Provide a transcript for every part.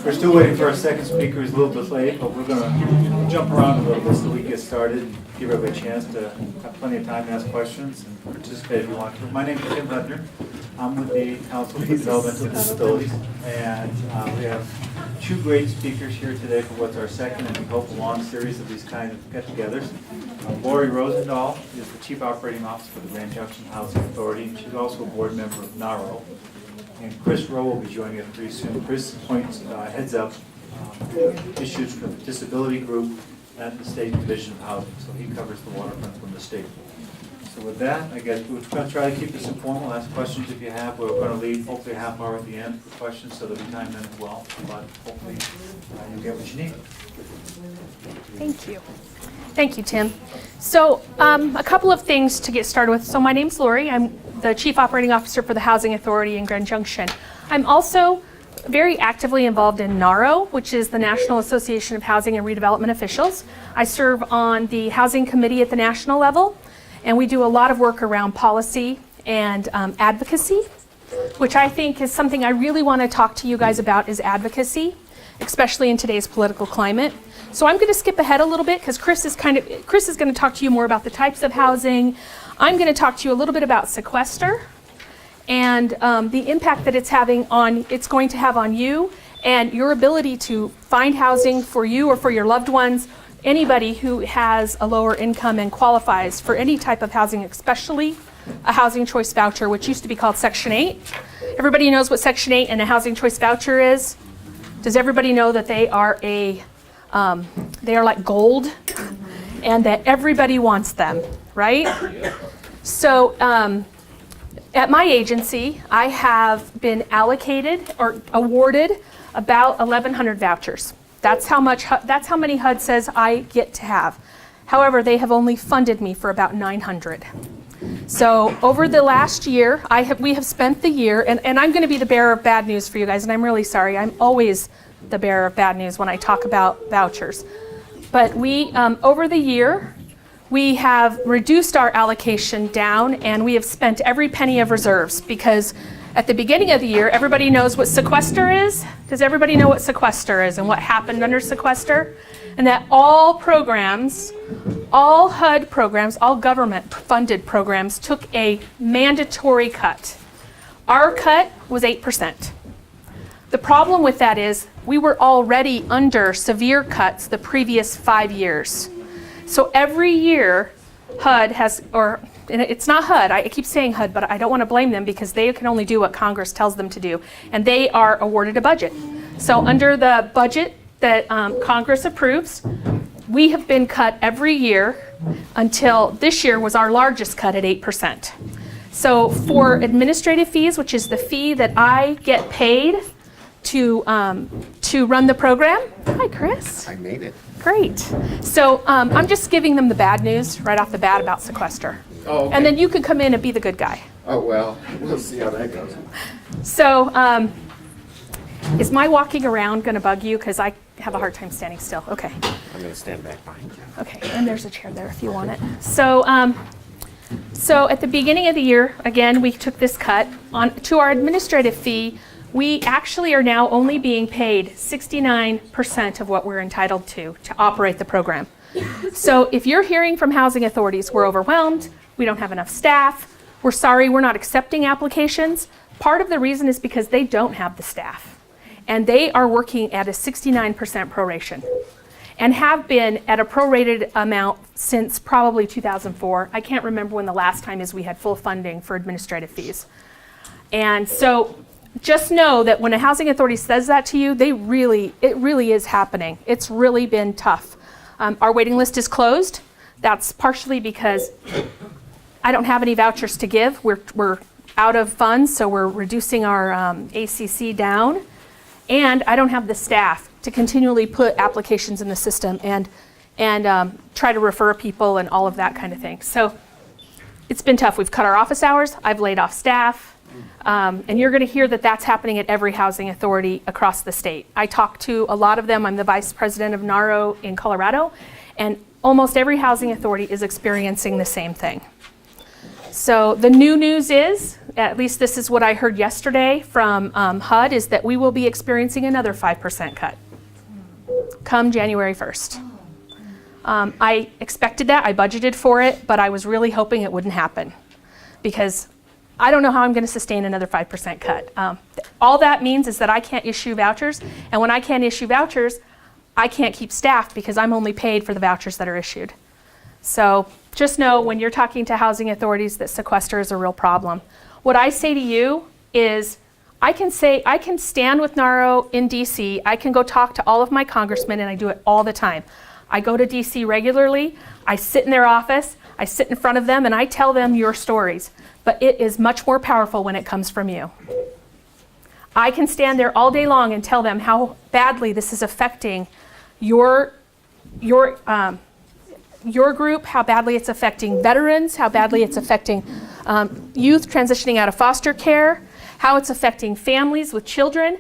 We're still waiting for our second speaker, who's a little bit late, but we're going to jump around a little bit so we can get started and give everybody a chance to have plenty of time to ask questions and participate if you want to. My name is Tim Hudner. I'm with the Council for Developmental Disabilities, and we have two great speakers here today for what's our second and we hope a long series of these kind of get-togethers. Lori Rosendahl is the Chief Operating Officer for the Grand Junction Housing Authority. She's also a board member of NARO. And Chris Rowe will be joining us pretty soon. Chris heads up issues for the disability group at the State Division of Housing. So he covers the waterfront from the state. So with that, I guess we're going to try to keep this informal. Ask questions if you have. We're going to leave hopefully a half hour at the end for questions so there'll be time then as well. But hopefully you'll get what you need. Thank you. Thank you, Tim. So a couple of things to get started with. So my name's Lori. I'm the Chief Operating Officer for the Housing Authority in Grand Junction. I'm also very actively involved in NARO, which is the National Association of Housing and Redevelopment Officials. I serve on the Housing Committee at the national level, and we do a lot of work around policy and advocacy, which I think is something I really want to talk to you guys about is advocacy, especially in today's political climate. So I'm going to skip ahead a little bit because Chris is going to talk to you more about the types of housing. I'm going to talk to you a little bit about sequester and the impact that it's going to have on you and your ability to find housing for you or for your loved ones, anybody who has a lower income and qualifies for any type of housing, especially a housing choice voucher, which used to be called Section 8. Everybody knows what Section 8 and a housing choice voucher is. Does everybody know that they are like gold and that everybody wants them, right? So at my agency, I have been allocated or awarded about 1,100 vouchers. That's how many HUD says I get to have. However, they have only funded me for about 900. So over the last year, we have spent the year, and I'm going to be the bearer of bad news for you guys, and I'm really sorry. I'm always the bearer of bad news when I talk about vouchers. But we, over the year, we have reduced our allocation down, and we have spent every penny of reserves because at the beginning of the year, everybody knows what sequester is. Does everybody know what sequester is and what happened under sequester? And that all programs, all HUD programs, all government-funded programs took a mandatory cut. Our cut was 8%. The problem with that is we were already under severe cuts the previous 5 years. So every year HUD has, and it's not HUD, I keep saying HUD, but I don't want to blame them because they can only do what Congress tells them to do. And they are awarded a budget. So under the budget that Congress approves, we have been cut every year until this year was our largest cut at 8%. So for administrative fees, which is the fee that I get paid to run the program. Hi, Chris. I made it. Great. So I'm just giving them the bad news right off the bat about sequester. Oh, okay. And then you can come in and be the good guy. Oh, well, we'll see how that goes. So is my walking around going to bug you? Because I have a hard time standing still. Okay. I'm going to stand back behind you. Okay, and there's a chair there if you want it. So at the beginning of the year, again, we took this cut to our administrative fee. We actually are now only being paid 69% of what we're entitled to operate the program. So if you're hearing from housing authorities, we're overwhelmed, we don't have enough staff, we're sorry, we're not accepting applications, part of the reason is because they don't have the staff. And they are working at a 69% proration and have been at a prorated amount since probably 2004. I can't remember when the last time is we had full funding for administrative fees. And so just know that when a housing authority says that to you, it really is happening. It's really been tough. Our waiting list is closed. That's partially because I don't have any vouchers to give. We're out of funds, so we're reducing our ACC down. And I don't have the staff to continually put applications in the system and try to refer people and all of that kind of thing. So it's been tough. We've cut our office hours. I've laid off staff. And you're going to hear that that's happening at every housing authority across the state. I talk to a lot of them. I'm the vice president of NARO in Colorado, and almost every housing authority is experiencing the same thing. So the new news is, at least this is what I heard yesterday from HUD, is that we will be experiencing another 5% cut come January 1st. I expected that, I budgeted for it, but I was really hoping it wouldn't happen because I don't know how I'm going to sustain another 5% cut. All that means is that I can't issue vouchers, and when I can't issue vouchers, I can't keep staff because I'm only paid for the vouchers that are issued. So just know when you're talking to housing authorities that sequester is a real problem. What I say to you is I can stand with NARO in DC, I can go talk to all of my congressmen, and I do it all the time. I go to DC regularly, I sit in their office, I sit in front of them, and I tell them your stories. But it is much more powerful when it comes from you. I can stand there all day long and tell them how badly this is affecting your group, how badly it's affecting veterans, how badly it's affecting youth transitioning out of foster care, how it's affecting families with children.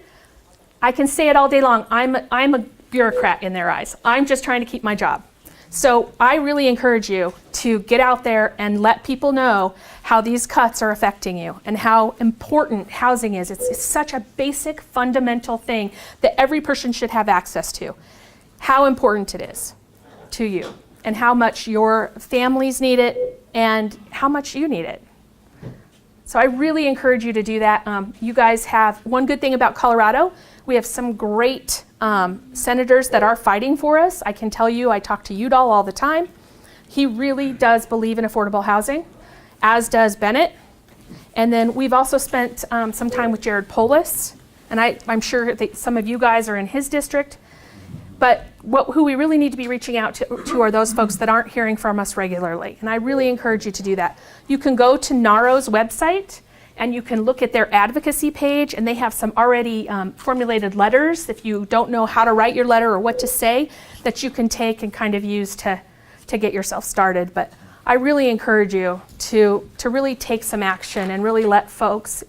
I can say it all day long. I'm a bureaucrat in their eyes. I'm just trying to keep my job. So I really encourage you to get out there and let people know how these cuts are affecting you and how important housing is. It's such a basic, fundamental thing that every person should have access to. How important it is to you and how much your families need it and how much you need it. So I really encourage you to do that. You guys have one good thing about Colorado. We have some great senators that are fighting for us. I can tell you, I talk to Udall all the time. He really does believe in affordable housing, as does Bennett. And then we've also spent some time with Jared Polis, and I'm sure that some of you guys are in his district. But who we really need to be reaching out to are those folks that aren't hearing from us regularly. And I really encourage you to do that. You can go to NARO's website and you can look at their advocacy page, and they have some already formulated letters if you don't know how to write your letter or what to say that you can take and kind of use to get yourself started. But I really encourage you to really take some action and really let folks,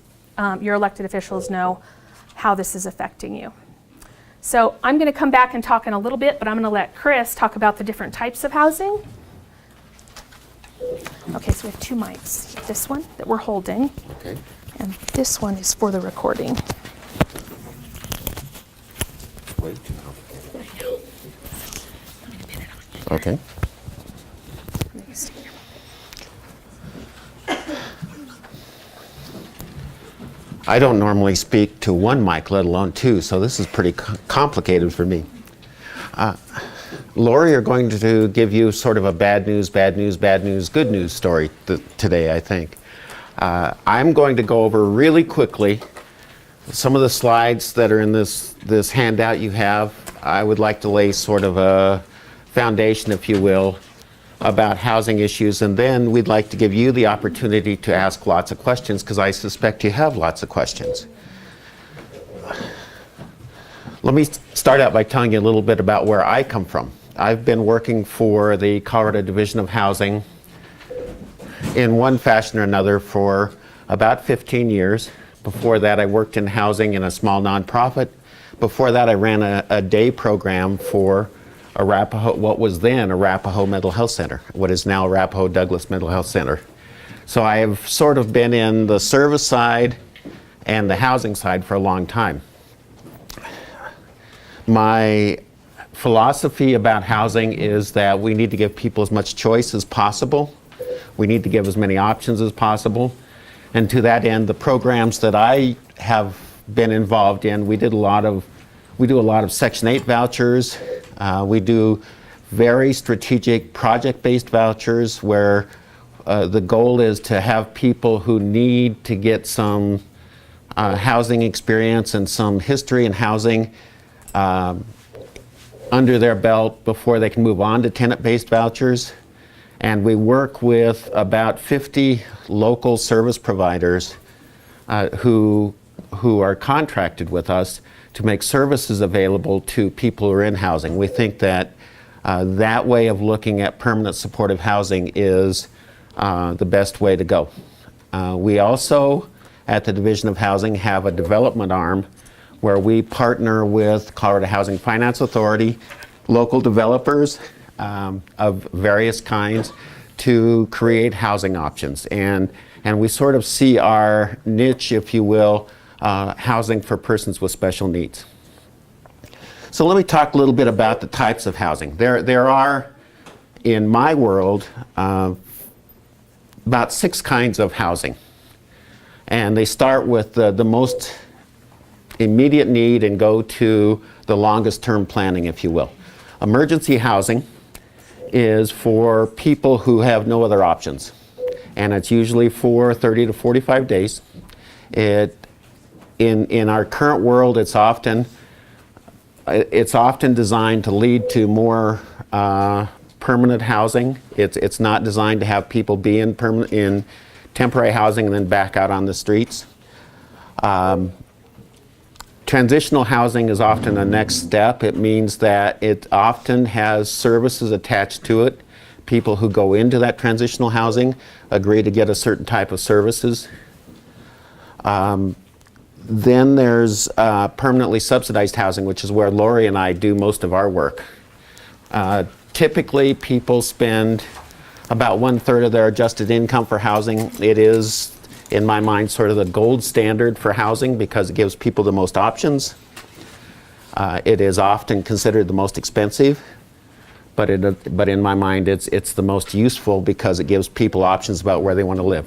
your elected officials, know how this is affecting you. So I'm going to come back and talk in a little bit, but I'm going to let Chris talk about the different types of housing. Okay, so we have two mics. This one that we're holding, Okay. and this one is for the recording. Way too complicated. Okay. I don't normally speak to one mic, let alone two, so this is pretty complicated for me. Lori are going to give you sort of a bad news, good news story today, I think. I'm going to go over really quickly some of the slides that are in this handout you have. I would like to lay sort of a foundation, if you will, about housing issues, and then we'd like to give you the opportunity to ask lots of questions, because I suspect you have lots of questions. Let me start out by telling you a little bit about where I come from. I've been working for the Colorado Division of Housing in one fashion or another for about 15 years. Before that, I worked in housing in a small nonprofit. Before that, I ran a day program for Arapahoe, what was then Arapahoe Mental Health Center, what is now Arapahoe Douglas Mental Health Center. So I have sort of been in the service side and the housing side for a long time. My philosophy about housing is that we need to give people as much choice as possible. We need to give as many options as possible. And to that end, the programs that I have been involved in, we do a lot of Section 8 vouchers. We do very strategic project-based vouchers where the goal is to have people who need to get some housing experience and some history in housing under their belt before they can move on to tenant-based vouchers. And we work with about 50 local service providers who are contracted with us to make services available to people who are in housing. We think that that way of looking at permanent supportive housing is the best way to go. We also, at the Division of Housing, have a development arm where we partner with Colorado Housing Finance Authority, local developers of various kinds, to create housing options. And we sort of see our niche, if you will, housing for persons with special needs. So let me talk a little bit about the types of housing. There are, in my world, about 6 kinds of housing. And they start with the most immediate need and go to the longest term planning, if you will. Emergency housing is for people who have no other options. And it's usually for 30 to 45 days. In our current world, it's often designed to lead to more permanent housing. It's not designed to have people be in temporary housing and then back out on the streets. Transitional housing is often the next step. It means that it often has services attached to it. People who go into that transitional housing agree to get a certain type of services. Then there's permanently subsidized housing, which is where Lori and I do most of our work. Typically, people spend about 1/3 of their adjusted income for housing. It is, in my mind, sort of the gold standard for housing because it gives people the most options. It is often considered the most expensive, but in my mind, it's the most useful because it gives people options about where they want to live.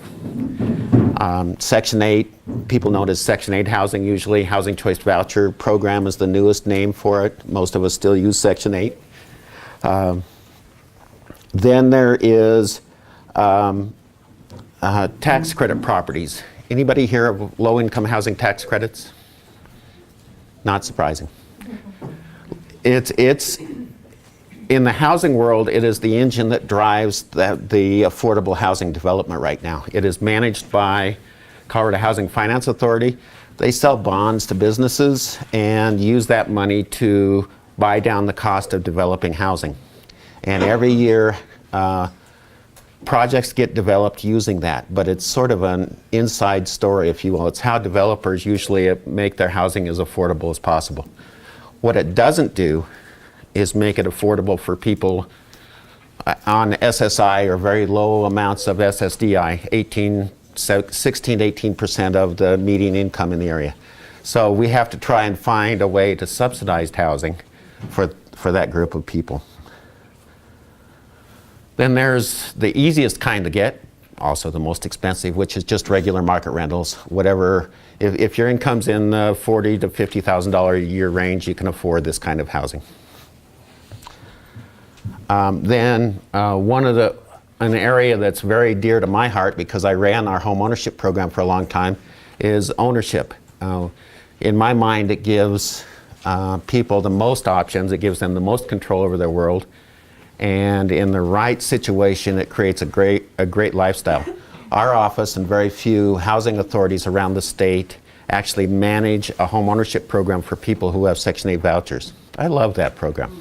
Section 8, people know it as Section 8 housing usually. Housing Choice Voucher Program is the newest name for it. Most of us still use Section 8. Then there is tax credit properties. Anybody hear of low-income housing tax credits? Not surprising. It's in the housing world, it is the engine that drives the affordable housing development right now. It is managed by Colorado Housing Finance Authority. They sell bonds to businesses and use that money to buy down the cost of developing housing. And every year, projects get developed using that, but it's sort of an inside story, if you will. It's how developers usually make their housing as affordable as possible. What it doesn't do is make it affordable for people on SSI or very low amounts of SSDI, 16 to 18% of the median income in the area. So we have to try and find a way to subsidize housing for that group of people. Then there's the easiest kind to get, also the most expensive, which is just regular market rentals. Whatever, if your income's in the $40,000 to $50,000 a year range, you can afford this kind of housing. Then an area that's very dear to my heart because I ran our home ownership program for a long time is ownership. In my mind, it gives people the most options. It gives them the most control over their world. And in the right situation, it creates a great lifestyle. Our office and very few housing authorities around the state actually manage a home ownership program for people who have Section 8 vouchers. I love that program.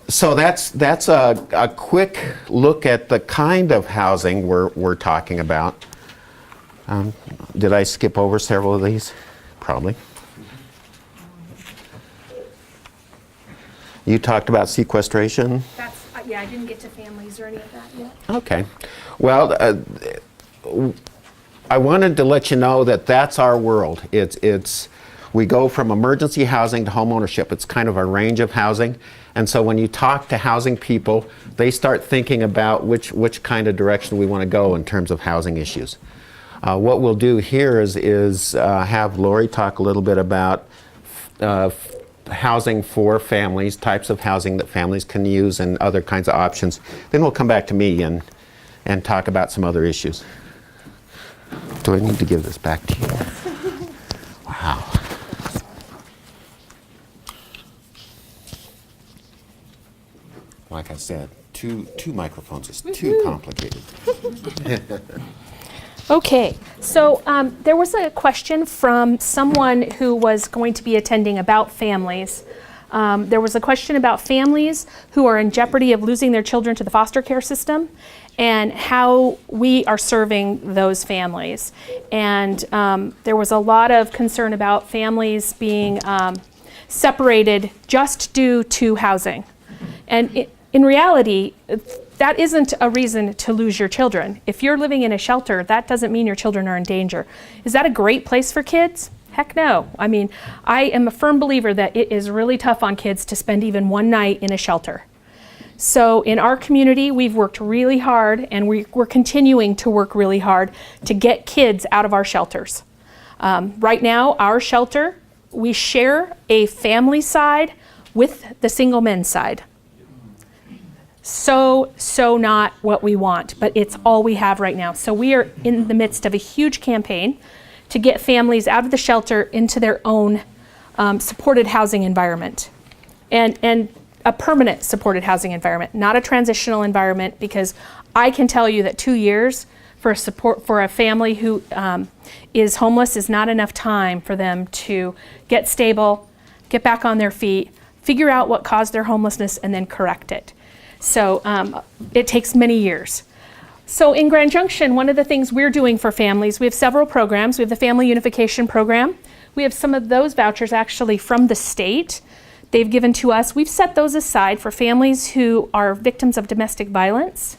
So that's a quick look at the kind of housing we're talking about. Did I skip over several of these? Probably. You talked about sequestration. That's, yeah, I didn't get to families or any of that yet. Okay. Well, I wanted to let you know that that's our world. We go from emergency housing to home ownership. It's kind of a range of housing. And so when you talk to housing people, they start thinking about which kind of direction we want to go in terms of housing issues. What we'll do here is have Lori talk a little bit about housing for families, types of housing that families can use and other kinds of options. Then we'll come back to me and talk about some other issues. Do I need to give this back to you? Wow. Like I said, two microphones is too complicated. Okay, so there was a question from someone who was going to be attending about families. There was a question about families who are in jeopardy of losing their children to the foster care system and how we are serving those families. And there was a lot of concern about families being separated just due to housing. And in reality, that isn't a reason to lose your children. If you're living in a shelter, that doesn't mean your children are in danger. Is that a great place for kids? Heck no. I mean, I am a firm believer that it is really tough on kids to spend even one night in a shelter. So in our community, we've worked really hard, and we're continuing to work really hard to get kids out of our shelters. Right now, our shelter, we share a family side with the single men's side. So not what we want, but it's all we have right now. So we are in the midst of a huge campaign to get families out of the shelter into their own supported housing environment. And a permanent supported housing environment, not a transitional environment, because I can tell you that 2 years for a family who is homeless is not enough time for them to get stable, get back on their feet, figure out what caused their homelessness, and then correct it. So it takes many years. So in Grand Junction, one of the things we're doing for families, we have several programs. We have the Family Unification Program. We have some of those vouchers actually from the state. They've given to us. We've set those aside for families who are victims of domestic violence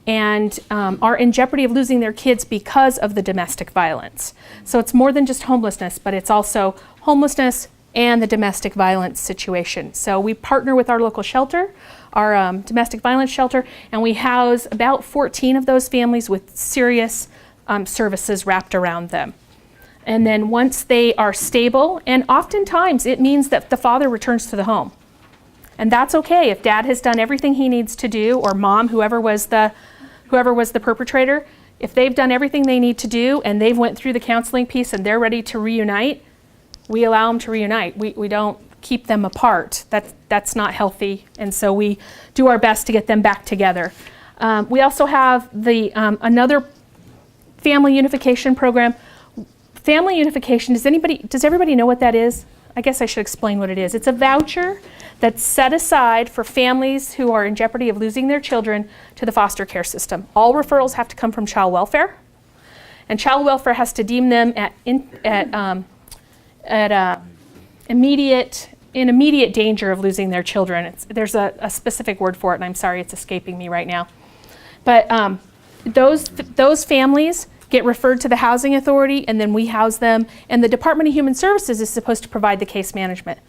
and are in jeopardy of losing their kids because of the domestic violence. So it's more than just homelessness, but it's also homelessness and the domestic violence situation. So we partner with our local shelter, our domestic violence shelter, and we house about 14 of those families with serious services wrapped around them. And then once they are stable, and oftentimes it means that the father returns to the home. And that's okay if dad has done everything he needs to do, or mom, whoever was the perpetrator, if they've done everything they need to do and they've went through the counseling piece and they're ready to reunite, we allow them to reunite. We don't keep them apart. That's not healthy. And so we do our best to get them back together. We also have the another family unification program. Family unification, does everybody know what that is? I guess I should explain what it is. It's a voucher that's set aside for families who are in jeopardy of losing their children to the foster care system. All referrals have to come from child welfare, and child welfare has to deem them in immediate danger of losing their children. There's a specific word for it, and I'm sorry it's escaping me right now. But those families get referred to the housing authority, and then we house them, and the Department of Human Services is supposed to provide the case management.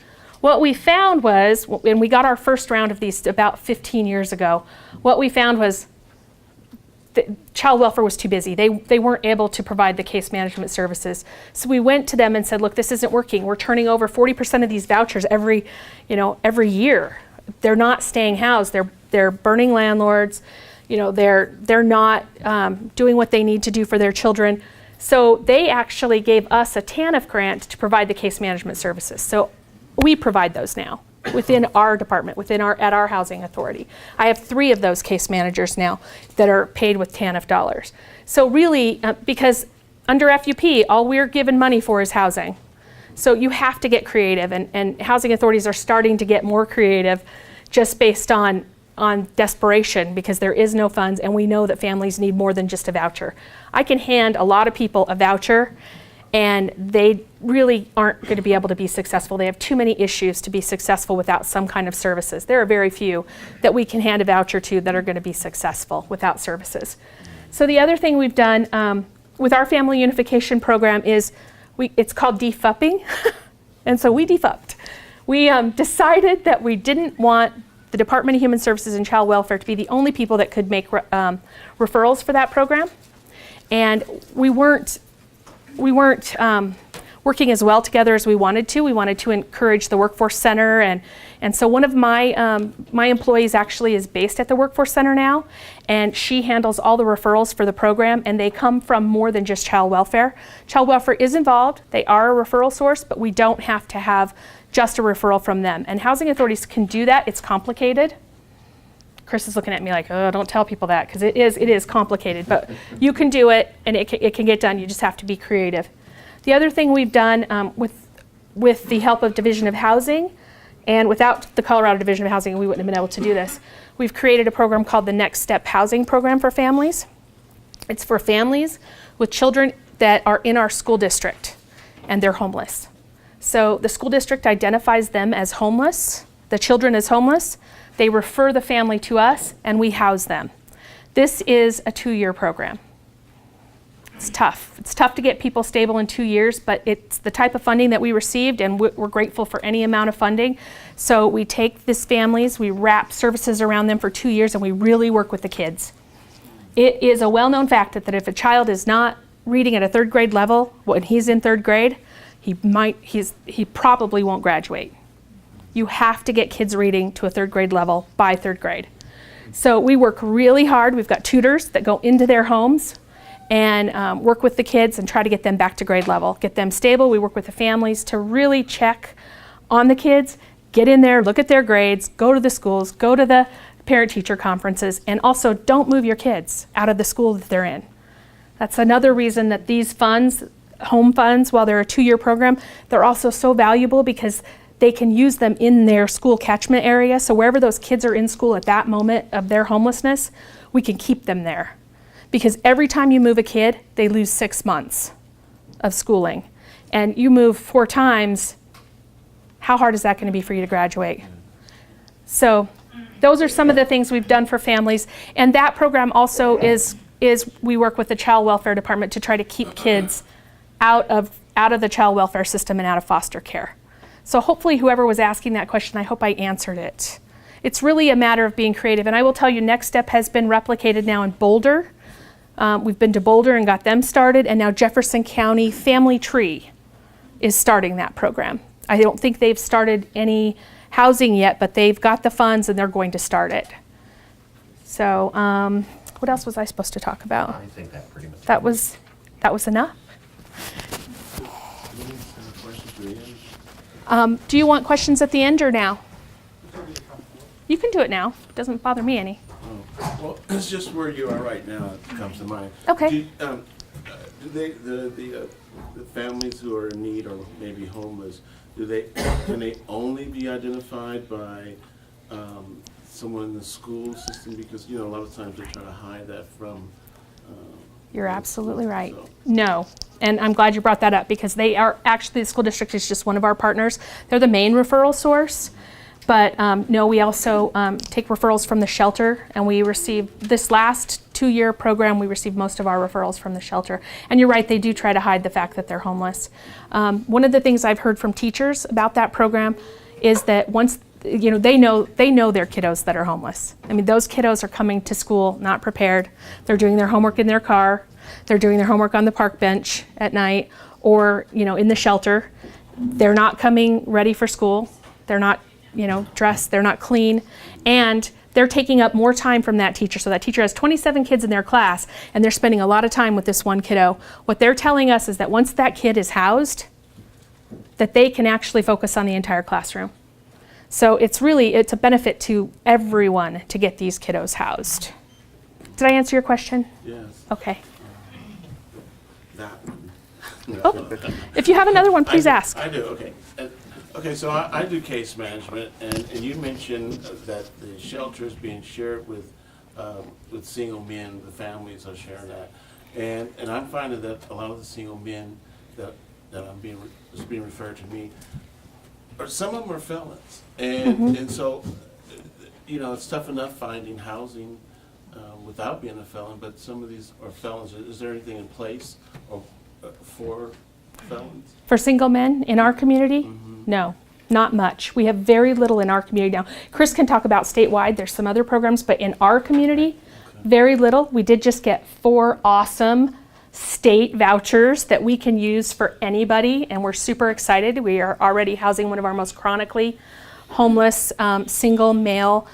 What we found was, and we got our first round of these about 15 years ago, what we found was child welfare was too busy. They weren't able to provide the case management services. So we went to them and said, look, this isn't working. We're turning over 40% of these vouchers every year. They're not staying housed. They're burning landlords. They're not doing what they need to do for their children. So they actually gave us a TANF grant to provide the case management services. So we provide those now within our department, at our housing authority. I have 3 of those case managers now that are paid with TANF dollars. So really, because under FUP, all we're given money for is housing. So you have to get creative, and housing authorities are starting to get more creative just based on desperation, because there is no funds, and we know that families need more than just a voucher. I can hand a lot of people a voucher, and they really aren't going to be able to be successful. They have too many issues to be successful without some kind of services. There are very few that we can hand a voucher to that are going to be successful without services. So the other thing we've done with our family unification program is it's called defupping, and so we defupped. We decided that we didn't want the Department of Human Services and Child Welfare to be the only people that could make referrals for that program. And we weren't working as well together as we wanted to. We wanted to encourage the Workforce Center, and so one of my employees actually is based at the Workforce Center now, and she handles all the referrals for the program, and they come from more than just Child Welfare. Child Welfare is involved. They are a referral source, but we don't have to have just a referral from them. And housing authorities can do that. It's complicated. Chris is looking at me like, oh, don't tell people that, because it is complicated, but you can do it, and it can get done. You just have to be creative. The other thing we've done with the help of Division of Housing, and without the Colorado Division of Housing, we wouldn't have been able to do this. We've created a program called the Next Step Housing Program for families. It's for families with children that are in our school district, and they're homeless. So the school district identifies them as homeless, the children is homeless, they refer the family to us and we house them. This is a 2-year program. It's tough. It's tough to get people stable in 2 years, but it's the type of funding that we received, and we're grateful for any amount of funding. So we take these families, we wrap services around them for 2 years, and we really work with the kids. It is a well-known fact that if a child is not reading at a 3rd grade level when he's in 3rd grade, he probably won't graduate. You have to get kids reading to a 3rd grade level by 3rd grade. So we work really hard. We've got tutors that go into their homes and work with the kids and try to get them back to grade level, get them stable. We work with the families to really check on the kids, get in there, look at their grades, go to the schools, go to the parent-teacher conferences, and also don't move your kids out of the school that they're in. That's another reason that these funds, home funds, while they're a 2-year program, they're also so valuable because they can use them in their school catchment area. So wherever those kids are in school at that moment of their homelessness, we can keep them there. Because every time you move a kid, they lose 6 months of schooling. And you move 4 times, how hard is that going to be for you to graduate? So those are some of the things we've done for families. And that program also is we work with the Child Welfare Department to try to keep kids out of the child welfare system and out of foster care. So hopefully whoever was asking that question, I hope I answered it. It's really a matter of being creative. And I will tell you, Next Step has been replicated now in Boulder. We've been to Boulder and got them started, and now Jefferson County Family Tree is starting that program. I don't think they've started any housing yet, but they've got the funds and they're going to start it. So what else was I supposed to talk about? I think that pretty much. That was enough. Do you want questions at the end or now? You can do it now. It doesn't bother me any. Well, it's just where you are right now that comes to mind. Okay. Do they, the families who are in need or maybe homeless, can they only be identified by someone in the school system? Because, a lot of times they try to hide that from. You're absolutely right. So- No, and I'm glad you brought that up because they are actually, the school district is just one of our partners. They're the main referral source. But no, we also take referrals from the shelter, and we receive, this last 2-year program, we receive most of our referrals from the shelter. And you're right, they do try to hide the fact that they're homeless. One of the things I've heard from teachers about that program is that once, they know their kiddos that are homeless. I mean, those kiddos are coming to school not prepared. They're doing their homework in their car. They're doing their homework on the park bench at night or, in the shelter. They're not coming ready for school. They're not dressed, they're not clean, and they're taking up more time from that teacher. So that teacher has 27 kids in their class, and they're spending a lot of time with this one kiddo. What they're telling us is that once that kid is housed, that they can actually focus on the entire classroom. So it's a benefit to everyone to get these kiddos housed. Did I answer your question? Yes, Okay. that one. Oh, if you have another one, please ask. I do, okay. Okay, so I do case management, and you mentioned that the shelter is being shared with single men, the families are sharing that. And I'm finding that a lot of the single men that is being referred to me, some of them are felons. And so, it's tough enough finding housing without being a felon, but some of these are felons. Is there anything in place for felons? For single men in our community? No, not much. We have very little in our community now. Chris can talk about statewide. There's some other programs, but in our community, very little. We did just get 4 awesome state vouchers that we can use for anybody, and we're super excited. We are already housing one of our most chronically homeless single male,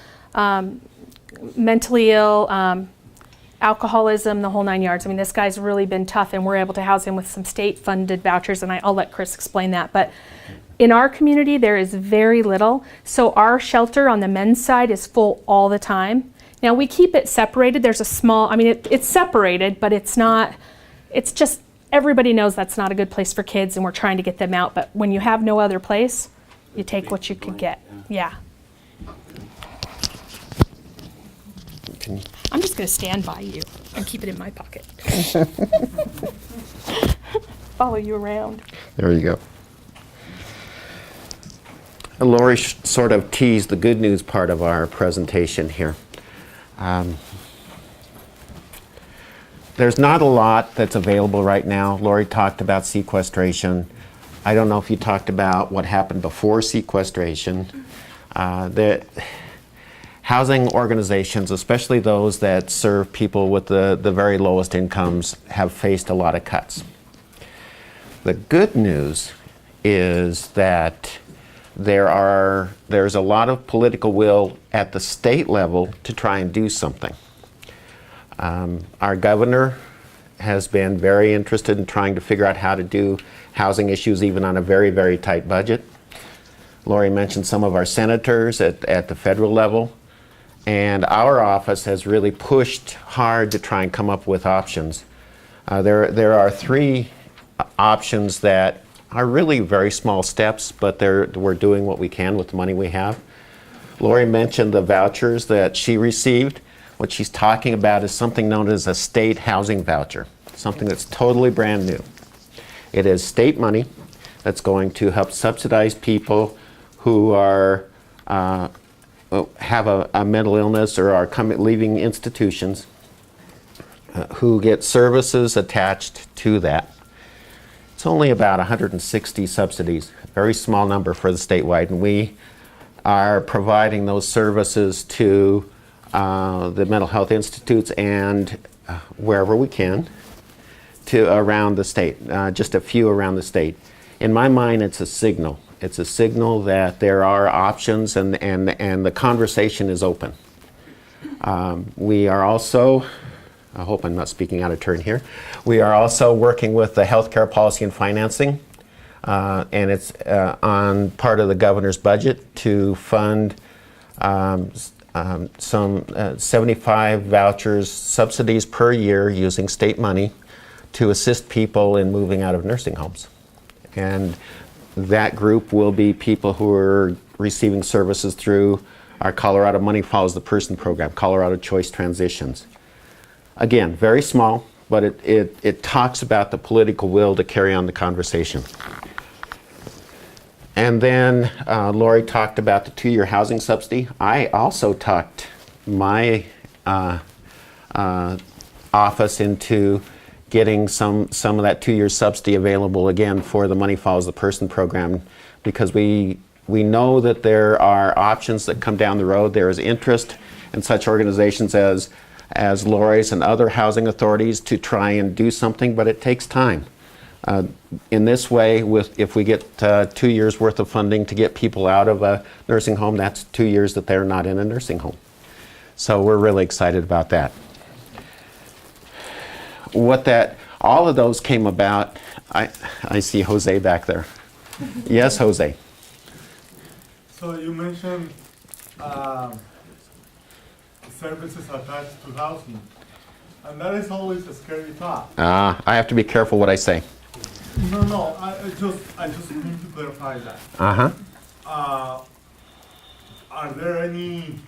mentally ill, alcoholism, the whole 9 yards. I mean, this guy's really been tough, and we're able to house him with some state-funded vouchers, and I'll let Chris explain that. But in our community, there is very little. So our shelter on the men's side is full all the time. Now, we keep it separated. There's a small, it's separated, but it's not, it's just, everybody knows that's not a good place for kids, and we're trying to get them out. But when you have no other place, you take what you can get. Yeah. I'm just going to stand by you and keep it in my pocket. Follow you around. There you go. Lori sort of teased the good news part of our presentation here. There's not a lot that's available right now. Lori talked about sequestration. I don't know if you talked about what happened before sequestration. The housing organizations, especially those that serve people with the very lowest incomes, have faced a lot of cuts. The good news is that there's a lot of political will at the state level to try and do something. Our governor has been very interested in trying to figure out how to do housing issues even on a very, very tight budget. Lori mentioned some of our senators at the federal level, and our office has really pushed hard to try and come up with options. There are 3 options that are really very small steps, but we're doing what we can with the money we have. Lori mentioned the vouchers that she received. What she's talking about is something known as a state housing voucher, something that's totally brand new. It is state money that's going to help subsidize people who are have a mental illness or are leaving institutions, who get services attached to that. It's only about 160 subsidies, a very small number for the statewide, and we are providing those services to the mental health institutes and wherever we can to around the state, just a few around the state. In my mind, it's a signal. It's a signal that there are options and the conversation is open. We are also, I hope I'm not speaking out of turn here, we are also working with the healthcare policy and financing, and it's on part of the governor's budget to fund some 75 vouchers, subsidies per year using state money to assist people in moving out of nursing homes. And that group will be people who are receiving services through our Colorado Money Follows the Person program, Colorado Choice Transitions. Again, very small, but it talks about the political will to carry on the conversation. And then Lori talked about the 2-year housing subsidy. I also talked my office into getting some of that 2-year subsidy available again for the Money Follows the Person program, because we know that there are options that come down the road. There is interest in such organizations as Lori's and other housing authorities to try and do something, but it takes time. In this way, if we get 2 years worth of funding to get people out of a nursing home, that's 2 years that they're not in a nursing home. So we're really excited about that. All of those came about. I see Jose back there. Yes, Jose. So you mentioned services attached to housing, and that is always a scary thought. I have to be careful what I say. No, I just need to clarify that. Are there any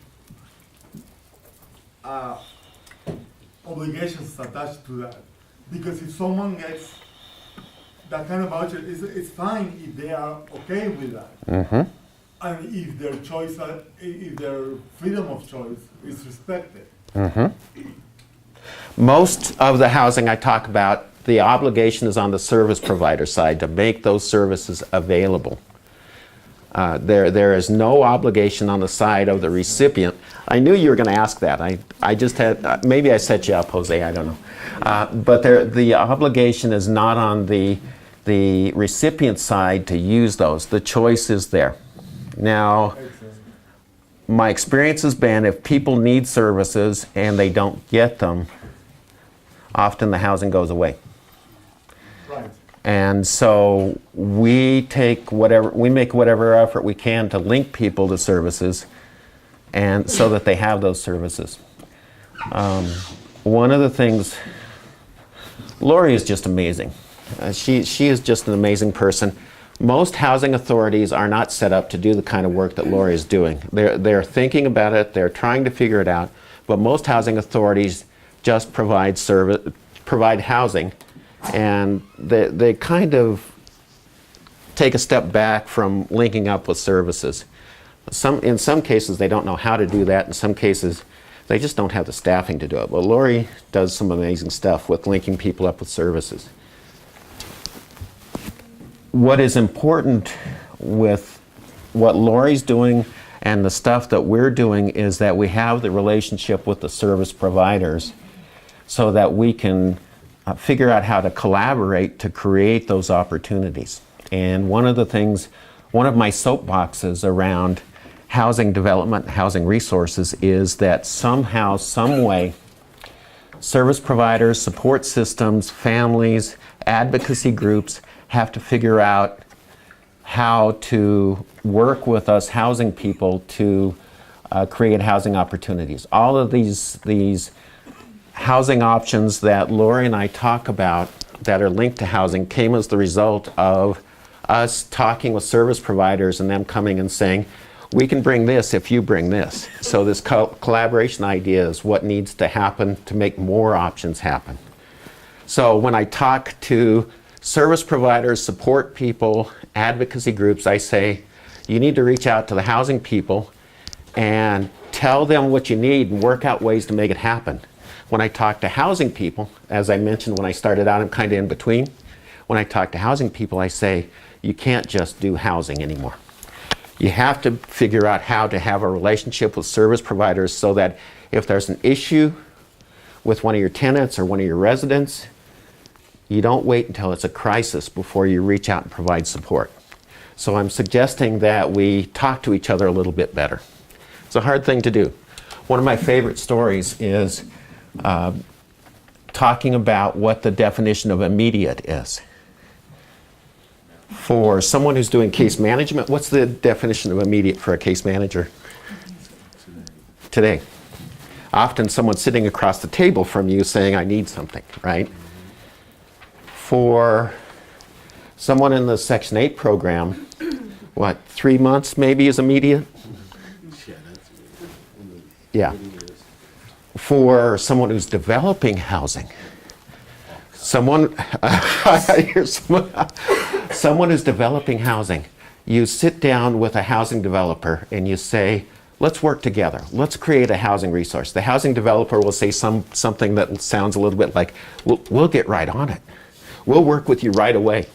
obligations attached to that? Because if someone gets that kind of voucher, it's fine if they are okay with that. And if their choice, if their freedom of choice is respected. Most of the housing I talk about, the obligation is on the service provider side to make those services available. There is no obligation on the side of the recipient. I knew you were going to ask that. I just had, maybe I set you up, Jose, I don't know. But the obligation is not on the recipient side to use those. The choice is there. Now, my experience has been if people need services and they don't get them, often the housing goes away. Right. And so we make whatever effort we can to link people to services, and so that they have those services. One of the things, Lori is just amazing. She is just an amazing person. Most housing authorities are not set up to do the kind of work that Lori is doing. They're thinking about it, they're trying to figure it out, but most housing authorities just provide housing, and they kind of take a step back from linking up with services. In some cases, they don't know how to do that. In some cases, they just don't have the staffing to do it. Well, Lori does some amazing stuff with linking people up with services. What is important with what Lori's doing and the stuff that we're doing is that we have the relationship with the service providers so that we can figure out how to collaborate to create those opportunities. And one of my soapboxes around housing development, housing resources is that somehow, some way, service providers, support systems, families, advocacy groups have to figure out how to work with us housing people to create housing opportunities. All of these housing options that Lori and I talk about that are linked to housing came as the result of us talking with service providers and them coming and saying, we can bring this if you bring this. So this collaboration idea is what needs to happen to make more options happen. So when I talk to service providers, support people, advocacy groups, I say, you need to reach out to the housing people and tell them what you need and work out ways to make it happen. When I talk to housing people, as I mentioned when I started out, I'm kind of in between. When I talk to housing people, I say, you can't just do housing anymore. You have to figure out how to have a relationship with service providers so that if there's an issue with one of your tenants or one of your residents, you don't wait until it's a crisis before you reach out and provide support. So I'm suggesting that we talk to each other a little bit better. It's a hard thing to do. One of my favorite stories is talking about what the definition of immediate is. For someone who's doing case management, what's the definition of immediate for a case manager? Today. Often someone's sitting across the table from you saying, I need something, right? For someone in the Section 8 program, 3 months maybe is immediate? Yeah. For someone who's developing housing, someone who's developing housing, you sit down with a housing developer and you say, let's work together. Let's create a housing resource. The housing developer will say something that sounds a little bit like, we'll get right on it. We'll work with you right away.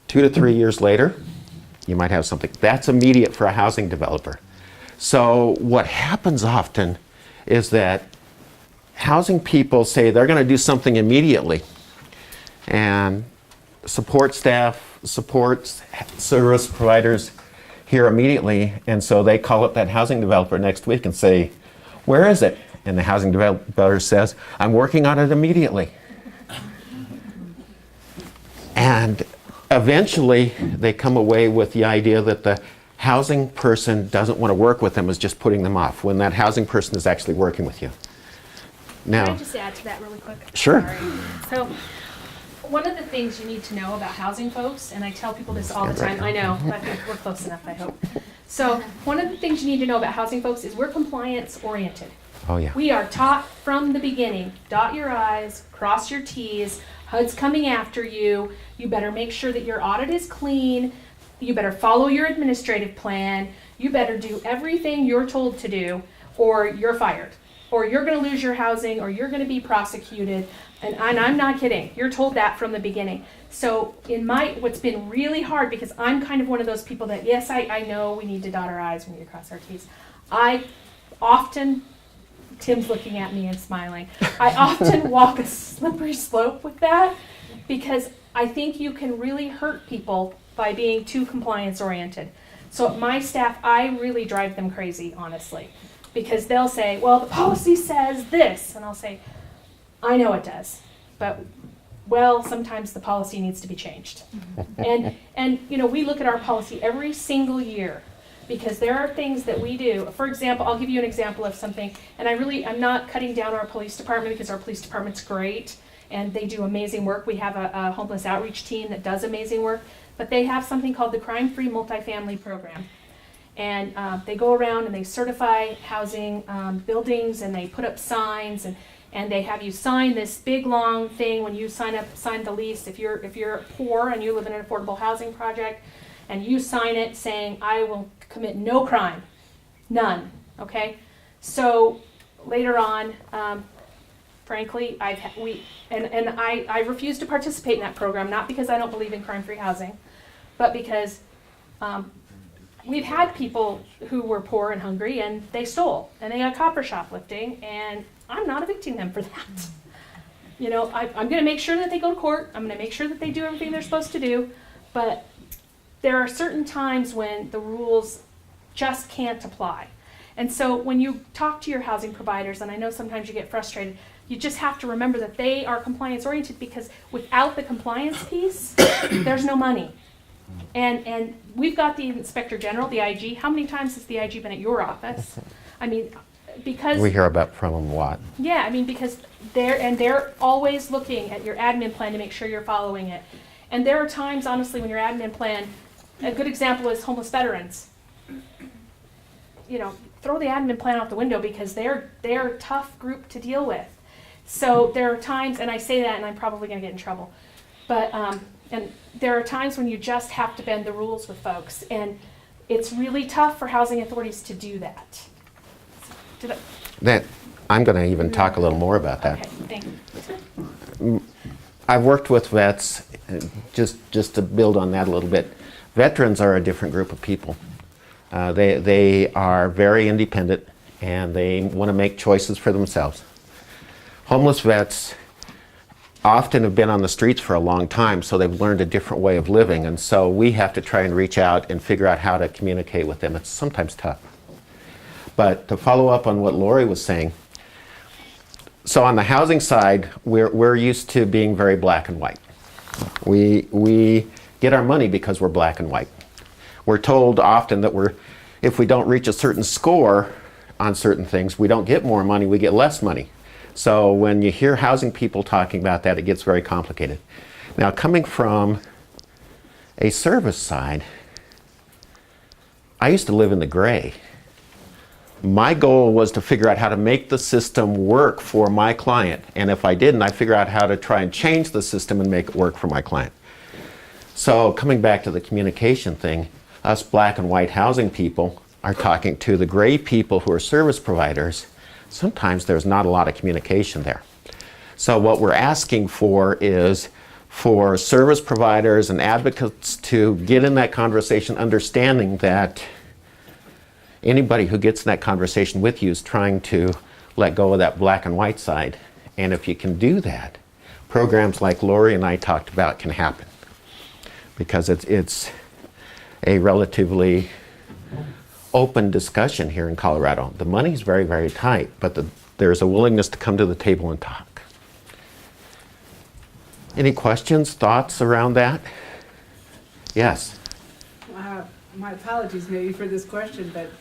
2 to 3 years later, you might have something. That's immediate for a housing developer. So what happens often is that housing people say they're going to do something immediately. And support staff, service providers hear immediately, and so they call up that housing developer next week and say, where is it? And the housing developer says, I'm working on it immediately. And eventually they come away with the idea that the housing person doesn't want to work with them, is just putting them off, when that housing person is actually working with you. Now, Can I just add to that really quick? Sure. Sorry. So, one of the things you need to know about housing folks, and I tell people this all the time, I know, but we're close enough, I hope. So, one of the things you need to know about housing folks is we're compliance oriented. oh yeah. We are taught from the beginning, dot your I's, cross your T's, HUD's coming after you, you better make sure that your audit is clean, you better follow your administrative plan, you better do everything you're told to do, or you're fired, or you're going to lose your housing, or you're going to be prosecuted. And I'm not kidding. You're told that from the beginning. So what's been really hard, because I'm kind of one of those people that, yes, I know we need to dot our I's, we need to cross our T's. I often, Tim's looking at me and smiling, I often walk a slippery slope with that, because I think you can really hurt people by being too compliance oriented. So my staff, I really drive them crazy, honestly, because they'll say, well, the policy says this, and I'll say, I know it does, but sometimes the policy needs to be changed. And we look at our policy every single year, because there are things that we do. For example, I'll give you an example of something, and I'm not cutting down our police department, because our police department's great and they do amazing work. We have a homeless outreach team that does amazing work, but they have something called the Crime-Free Multifamily Program. And they go around and they certify housing buildings, and they put up signs, and they have you sign this big long thing when you sign the lease. If you're poor and you live in an affordable housing project, and you sign it saying, I will commit no crime, none, okay? So later on, frankly, I refuse to participate in that program, not because I don't believe in crime-free housing, but because we've had people who were poor and hungry and they stole and they got copper shoplifting, and I'm not evicting them for that. You know, I'm going to make sure that they go to court. I'm going to make sure that they do everything they're supposed to do, but there are certain times when the rules just can't apply. And so when you talk to your housing providers, and I know sometimes you get frustrated, you just have to remember that they are compliance oriented, because without the compliance piece, there's no money. And we've got the Inspector General, the IG. How many times has the IG been at your office? I mean, because We hear about from them a lot. yeah, I mean, because they're always looking at your admin plan to make sure you're following it. And there are times, honestly, when your admin plan, a good example is homeless veterans. You know, throw the admin plan out the window, because they're a tough group to deal with. So there are times, and I say that and I'm probably going to get in trouble, but and there are times when you just have to bend the rules with folks, and it's really tough for housing authorities to do that. I'm going to even talk a little more about that. Okay, thank you. I've worked with vets, just to build on that a little bit. Veterans are a different group of people. They are very independent, and they want to make choices for themselves. Homeless vets often have been on the streets for a long time, so they've learned a different way of living, and so we have to try and reach out and figure out how to communicate with them. It's sometimes tough. But to follow up on what Lori was saying, so on the housing side, we're used to being very black and white. We get our money because we're black and white. We're told often that if we don't reach a certain score on certain things, we don't get more money, we get less money. So when you hear housing people talking about that, it gets very complicated. Now, coming from a service side, I used to live in the gray. My goal was to figure out how to make the system work for my client. And if I didn't, I figure out how to try and change the system and make it work for my client. So coming back to the communication thing, us black and white housing people are talking to the gray people who are service providers. Sometimes there's not a lot of communication there. So what we're asking for is for service providers and advocates to get in that conversation, understanding that anybody who gets in that conversation with you is trying to let go of that black and white side. And if you can do that, programs like Lori and I talked about can happen, because it's a relatively open discussion here in Colorado. The money's very, very tight, but there's a willingness to come to the table and talk. Any questions, thoughts around that? Yes. My apologies maybe for this question, but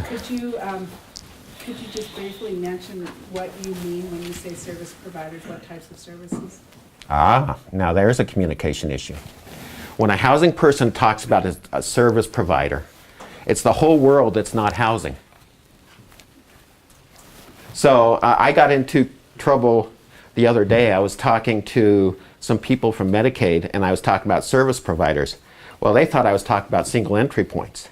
could you just briefly mention what you mean when you say service providers, what types of services? Now there's a communication issue. When a housing person talks about a service provider, it's the whole world that's not housing. So I got into trouble the other day. I was talking to some people from Medicaid, and I was talking about service providers. Well, they thought I was talking about single entry points.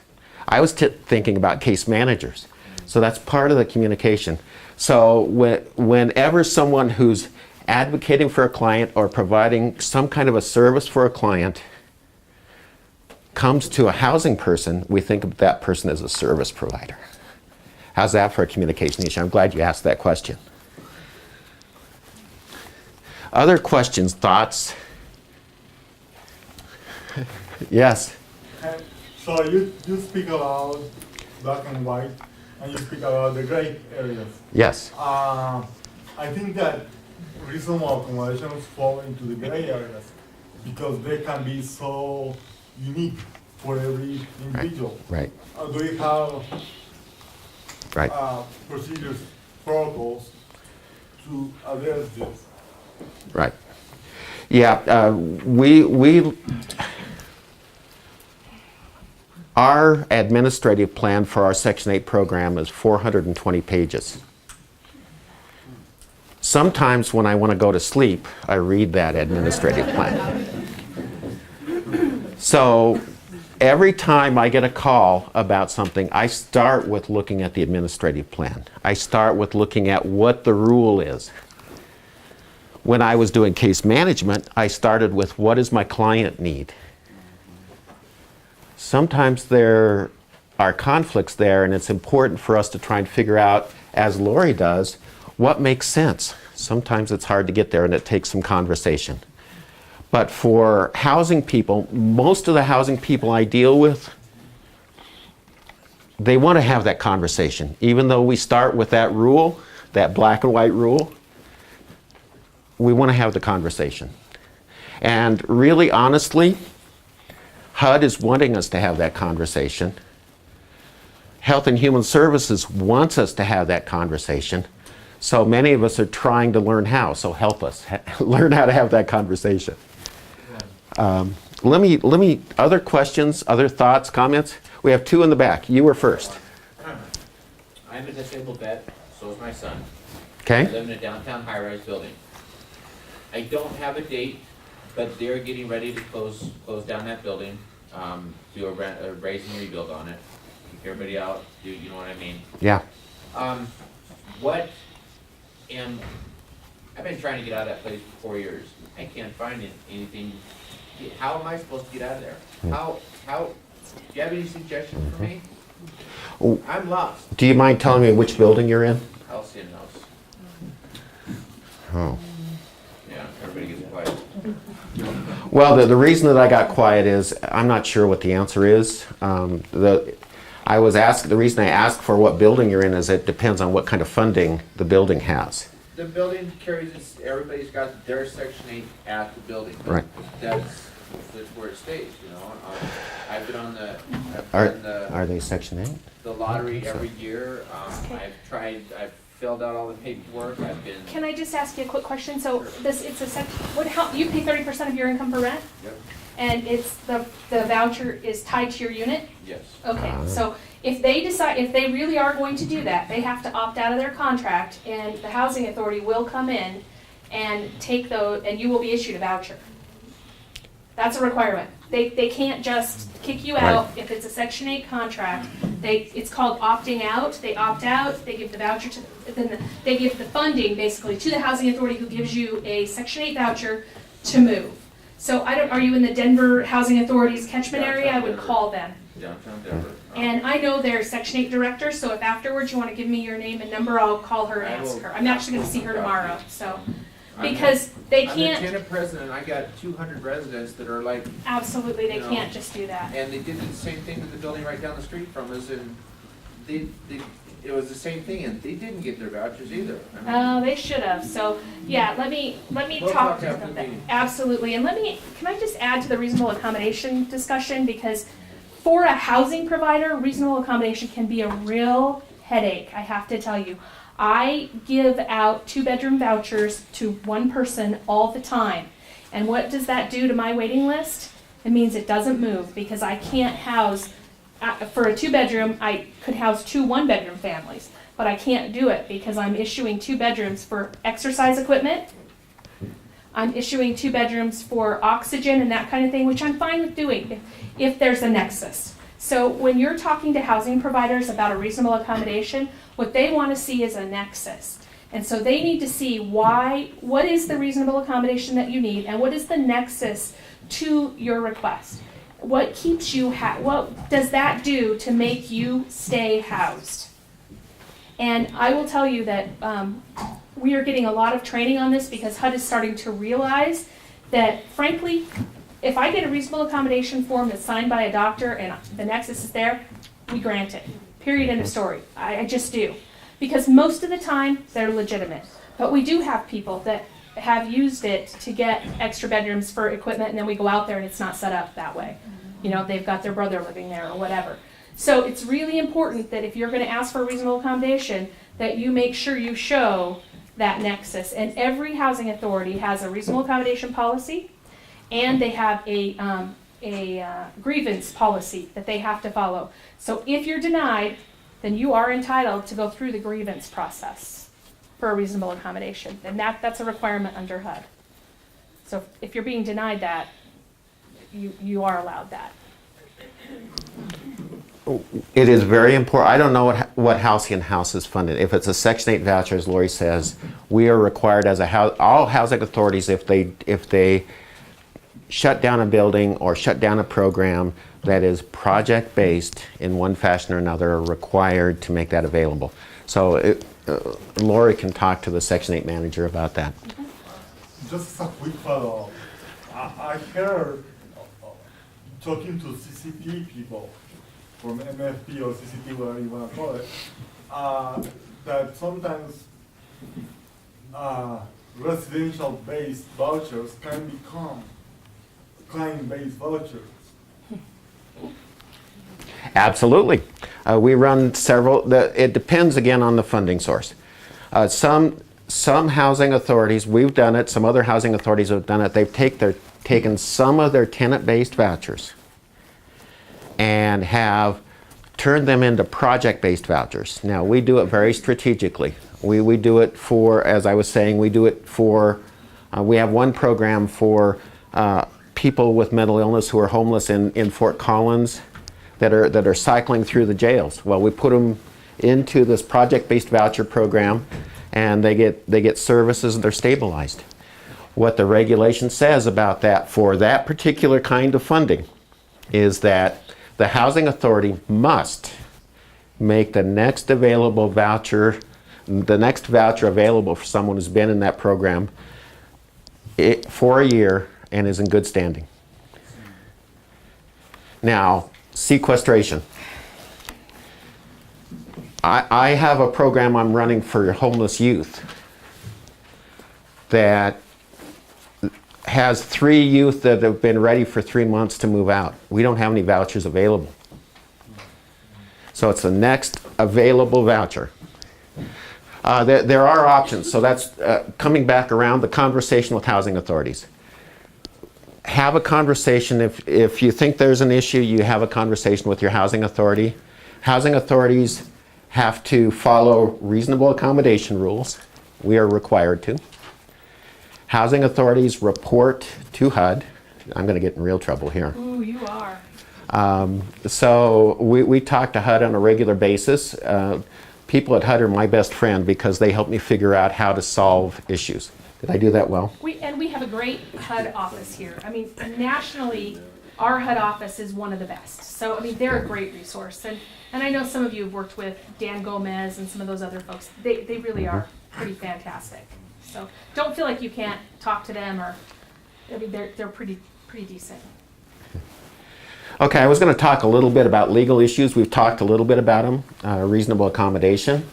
I was thinking about case managers. So that's part of the communication. So whenever someone who's advocating for a client or providing some kind of a service for a client comes to a housing person, we think of that person as a service provider. How's that for a communication issue? I'm glad you asked that question. Other questions, thoughts? Yes. So you speak about black and white, and you speak about the gray areas. Yes. I think that reasonable accommodations fall into the gray areas because they can be so unique for every individual. Right. Do you have Right. procedures, protocols to address this? Right. Yeah. Our administrative plan for our Section 8 program is 420 pages. Sometimes when I want to go to sleep, I read that administrative plan. So every time I get a call about something, I start with looking at the administrative plan. I start with looking at what the rule is. When I was doing case management, I started with what does my client need? Sometimes there are conflicts there, and it's important for us to try and figure out, as Lori does, what makes sense. Sometimes it's hard to get there, and it takes some conversation. But for housing people, most of the housing people I deal with, they want to have that conversation. Even though we start with that rule, that black and white rule, we want to have the conversation. And really, honestly, HUD is wanting us to have that conversation. Health and Human Services wants us to have that conversation. So many of us are trying to learn how, so help us learn how to have that conversation. Let me, other questions, other thoughts, comments? We have two in the back. You were first. I'm a disabled vet, so is my son. I Okay? live in a downtown high-rise building. I don't have a date, but they're getting ready to close down that building, do a raise and rebuild on it, kick everybody out, you know what I mean? Yeah. I've been trying to get out of that place for 4 years. I can't find anything. How am I supposed to get out of there? How, do you have any suggestions for me? I'm lost. Do you mind telling me which building you're in? Halcyon House. Oh. Yeah, everybody gets quiet. Well, the reason that I got quiet is I'm not sure what the answer is. The reason I asked for what building you're in is it depends on what kind of funding the building has. The building carries, everybody's got their Section 8 at the building. Right. That's where it stays, you know. I've been on Are they Section 8? the lottery every year. I've filled out all the paperwork. I've been. Can I just ask you a quick question? So it's a you pay 30% of your income for rent? Yep. And it's the voucher is tied to your unit? Yes. Okay, so if they really are going to do that, they have to opt out of their contract, and the housing authority will come in and take those, and you will be issued a voucher. That's a requirement. They can't just kick you out if it's a Section 8 contract. It's called opting out. They opt out, they give the voucher they give the funding basically to the housing authority, who gives you a Section 8 voucher to move. So are you in the Denver Housing Authority's catchment area? I would call them. Downtown Denver. And I know their Section 8 director, so if afterwards you want to give me your name and number, I'll call her and ask her. I'm actually going to see her tomorrow, so. Because they I'm the can't, tenant president. I got 200 residents that are like, absolutely, they You know. can't just do that. and they did the same thing to the building right down the street from us, and it was the same thing, and they didn't get their vouchers either. I mean, Oh, they should have, so, yeah, let me We'll talk talk to after them. the meeting. Absolutely, and can I just add to the reasonable accommodation discussion, because for a housing provider, reasonable accommodation can be a real headache, I have to tell you. I give out 2-bedroom vouchers to one person all the time. And what does that do to my waiting list? It means it doesn't move, because I can't house, for a 2-bedroom, I could house 2 1-bedroom families, but I can't do it because I'm issuing 2 bedrooms for exercise equipment. I'm issuing 2 bedrooms for oxygen and that kind of thing, which I'm fine with doing if there's a nexus. So when you're talking to housing providers about a reasonable accommodation, what they want to see is a nexus. And so they need to see what is the reasonable accommodation that you need, and what is the nexus to your request. What keeps you, what does that do to make you stay housed? And I will tell you that we are getting a lot of training on this, because HUD is starting to realize that, frankly, if I get a reasonable accommodation form that's signed by a doctor and the nexus is there, we grant it. Period, end of story. I just do. Because most of the time, they're legitimate. But we do have people that have used it to get extra bedrooms for equipment, and then we go out there and it's not set up that way. You know, they've got their brother living there or whatever. So it's really important that if you're going to ask for a reasonable accommodation, that you make sure you show that nexus. And every housing authority has a reasonable accommodation policy, and they have a grievance policy that they have to follow. So if you're denied, then you are entitled to go through the grievance process. for a reasonable accommodation. And that's a requirement under HUD. So if you're being denied that, you are allowed that. It is very important. I don't know what Housing and House is funded. If it's a Section 8 voucher, as Lori says, we are required as all housing authorities, if they shut down a building or shut down a program that is project-based in one fashion or another, are required to make that available. So Lori can talk to the Section 8 manager about that. Just a quick follow-up. I heard, talking to CCT people, from MFP or CCT, whatever you want to call it, that sometimes residential-based vouchers can become client-based vouchers. Absolutely. We run several. It depends again on the funding source. Some housing authorities, we've done it. Some other housing authorities have done it. They've taken some of their tenant-based vouchers and have turned them into project-based vouchers. Now, we do it very strategically. We do it for, as I was saying, we do it for, we have one program for people with mental illness who are homeless in Fort Collins that are cycling through the jails. Well, we put them into this project-based voucher program, and they get services and they're stabilized. What the regulation says about that for that particular kind of funding is that the housing authority must make the next voucher available for someone who's been in that program for a year and is in good standing. Now, sequestration. I have a program I'm running for homeless youth that has 3 youth that have been ready for 3 months to move out. We don't have any vouchers available. So it's the next available voucher. There are options. So that's coming back around the conversation with housing authorities. Have a conversation. If you think there's an issue, you have a conversation with your housing authority. Housing authorities have to follow reasonable accommodation rules. We are required to. Housing authorities report to HUD. I'm going to get in real trouble here. Ooh, you are. So we talk to HUD on a regular basis. People at HUD are my best friend because they help me figure out how to solve issues. Did I do that well? We have a great HUD office here. I mean, nationally, our HUD office is one of the best. So, I mean, they're a great resource. And I know some of you have worked with Dan Gomez and some of those other folks. They really are pretty fantastic. So don't feel like you can't talk to them, or I mean, they're pretty decent. Okay, I was going to talk a little bit about legal issues. We've talked a little bit about them, reasonable accommodation.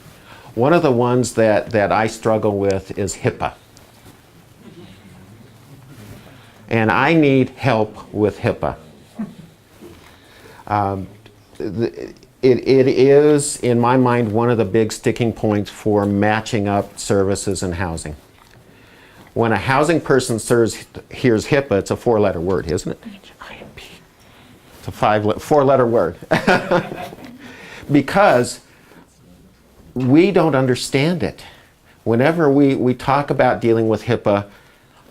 One of the ones that I struggle with is HIPAA. And I need help with HIPAA. It is, in my mind, one of the big sticking points for matching up services and housing. When a housing person hears HIPAA, it's a 4-letter word, isn't it? It's a 4-letter word. Because we don't understand it. Whenever we talk about dealing with HIPAA,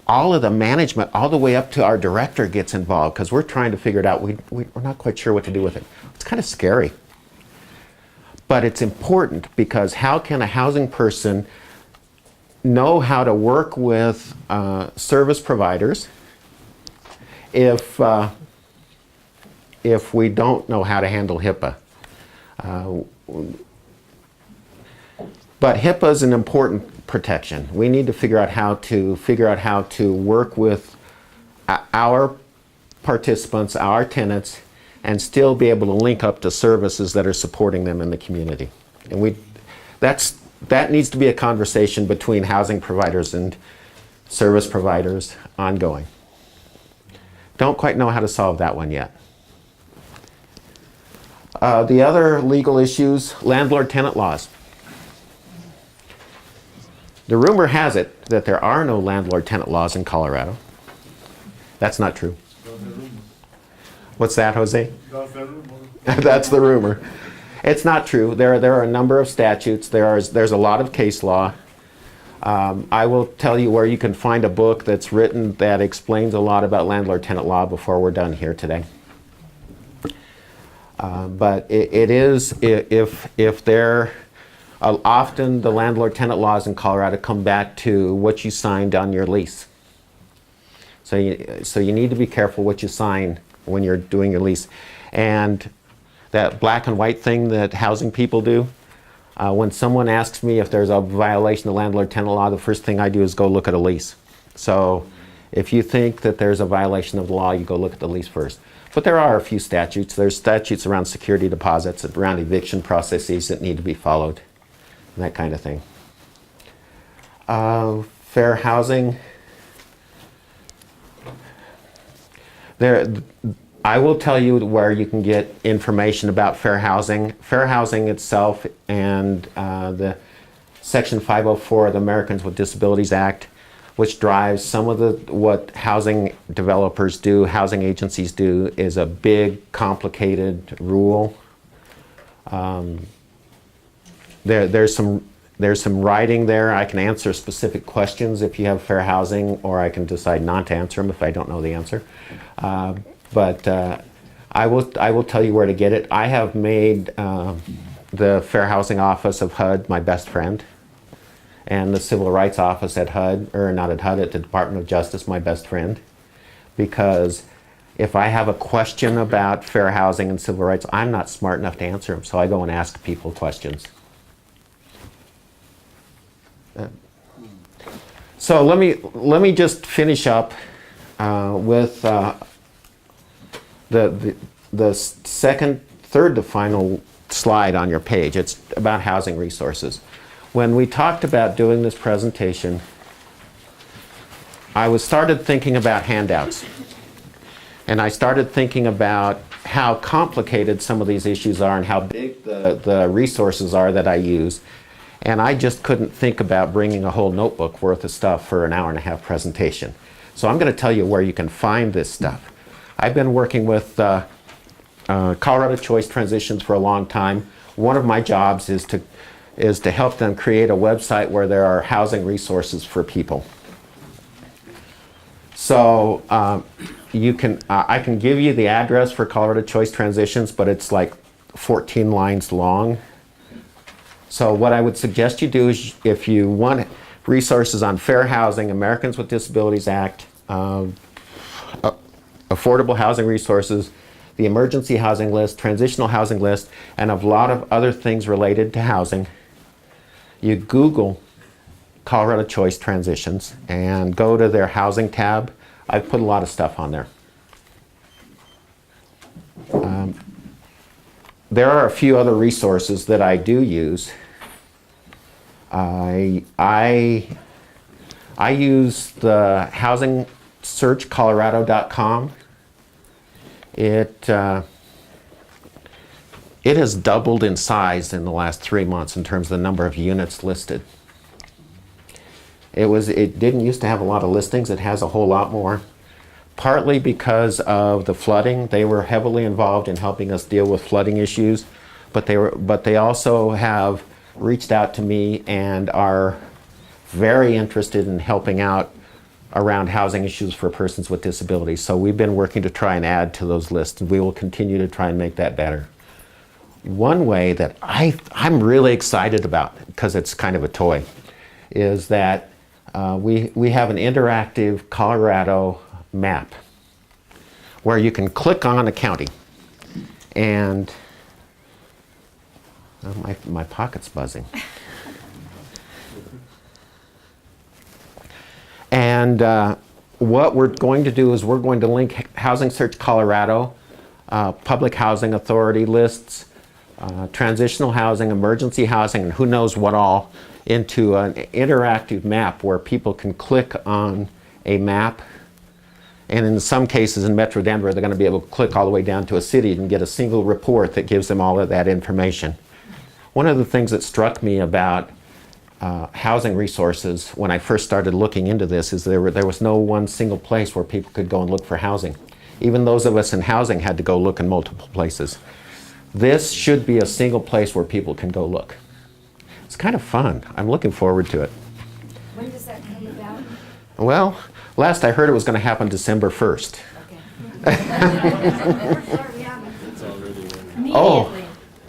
all of the management, all the way up to our director gets involved because we're trying to figure it out. We're not quite sure what to do with it. It's kind of scary. But it's important because how can a housing person know how to work with service providers if we don't know how to handle HIPAA? But HIPAA is an important protection. We need to figure out how to work with our participants, our tenants, and still be able to link up to services that are supporting them in the community. And that needs to be a conversation between housing providers and service providers ongoing. Don't quite know how to solve that one yet. The other legal issues, landlord-tenant laws. The rumor has it that there are no landlord-tenant laws in Colorado. That's not true. What's that, Jose? That's the rumor. That's the rumor. It's not true. There are a number of statutes. There's a lot of case law. I will tell you where you can find a book that's written that explains a lot about landlord-tenant law before we're done here today. But it is, if there, often the landlord-tenant laws in Colorado come back to what you signed on your lease. So you need to be careful what you sign when you're doing your lease. And that black and white thing that housing people do, when someone asks me if there's a violation of landlord-tenant law, the first thing I do is go look at a lease. So if you think that there's a violation of the law, you go look at the lease first. But there are a few statutes. There's statutes around security deposits, around eviction processes that need to be followed, and that kind of thing. Fair housing. I will tell you where you can get information about fair housing. Fair housing itself and the Section 504 of the Americans with Disabilities Act, which drives some of what housing developers do, housing agencies do, is a big, complicated rule. There's some writing there. I can answer specific questions if you have fair housing, or I can decide not to answer them if I don't know the answer. But I will tell you where to get it. I have made the Fair Housing Office of HUD my best friend, and the Civil Rights Office at HUD, or not at HUD, at the Department of Justice, my best friend, because if I have a question about fair housing and civil rights, I'm not smart enough to answer them, so I go and ask people questions. So let me just finish up with the third to final slide on your page. It's about housing resources. When we talked about doing this presentation, I started thinking about handouts. And I started thinking about how complicated some of these issues are and how big the resources are that I use. And I just couldn't think about bringing a whole notebook worth of stuff for an hour and a half presentation. So I'm going to tell you where you can find this stuff. I've been working with Colorado Choice Transitions for a long time. One of my jobs is to help them create a website where there are housing resources for people. So I can give you the address for Colorado Choice Transitions, but it's like 14 lines long. So what I would suggest you do is, if you want resources on fair housing, Americans with Disabilities Act, affordable housing resources, the emergency housing list, transitional housing list, and a lot of other things related to housing, you Google Colorado Choice Transitions and go to their housing tab. I've put a lot of stuff on there. There are a few other resources that I do use. I use the housingsearchcolorado.com. It has doubled in size in the last 3 months in terms of the number of units listed. It didn't used to have a lot of listings. It has a whole lot more. Partly because of the flooding. They were heavily involved in helping us deal with flooding issues, but they also have reached out to me and are very interested in helping out around housing issues for persons with disabilities. So we've been working to try and add to those lists, and we will continue to try and make that better. One way that I'm really excited about, because it's kind of a toy, is that we have an interactive Colorado map where you can click on a county, and my pocket's buzzing. And what we're going to do is we're going to link Housing Search Colorado, Public Housing Authority lists, transitional housing, emergency housing, and who knows what all, into an interactive map where people can click on a map. And in some cases in Metro Denver, they're going to be able to click all the way down to a city and get a single report that gives them all of that information. One of the things that struck me about housing resources when I first started looking into this is there was no one single place where people could go and look for housing. Even those of us in housing had to go look in multiple places. This should be a single place where people can go look. It's kind of fun. I'm looking forward to it. Well, last I heard it was going to happen December 1st. Oh.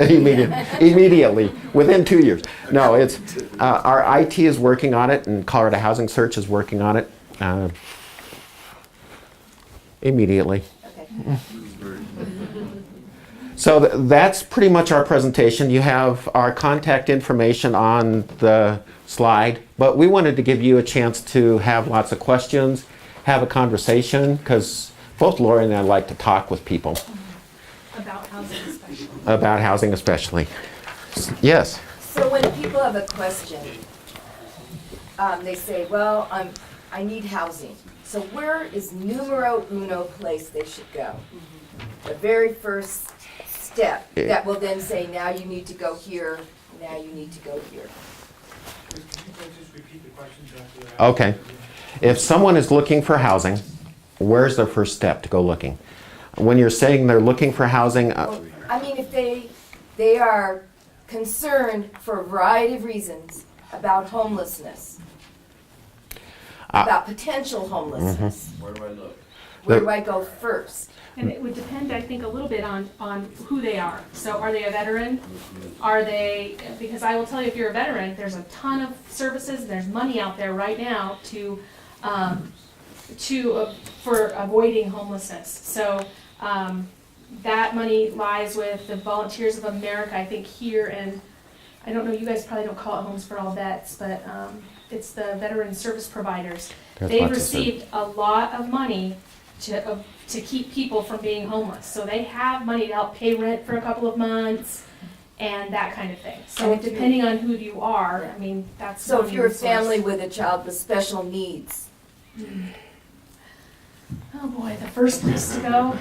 Immediately, within 2 years. No, it's, our IT is working on it, and Colorado Housing Search is working on it immediately. So that's pretty much our presentation. You have our contact information on the slide, but we wanted to give you a chance to have lots of questions, have a conversation, because both Lori and I like to talk with people. About housing especially. About housing especially. Yes. So when people have a question, they say, well, I need housing. So where is numero uno place they should go? The very first step that will then say, now you need to go here, now you need to go here. Okay. If someone is looking for housing, where's their first step to go looking? When you're saying they're looking for housing, I mean, if they are concerned for a variety of reasons about homelessness, about potential homelessness, Where do I look? where do I go first? And it would depend, I think, a little bit on who they are. So are they a veteran? Are they, because I will tell you, if you're a veteran, there's a ton of services, there's money out there right now for avoiding homelessness. So that money lies with the Volunteers of America, I think here, and I don't know, you guys probably don't call it Homes for All Vets, but it's the veteran service providers. There's They've lots of received a lot of money to keep people from being homeless. So they have money to help pay rent for a couple of months and that kind of thing. So And if you- depending on who you are, I mean, that's. So if one you're a resource. family with a child with special needs, Oh boy, the first place to go.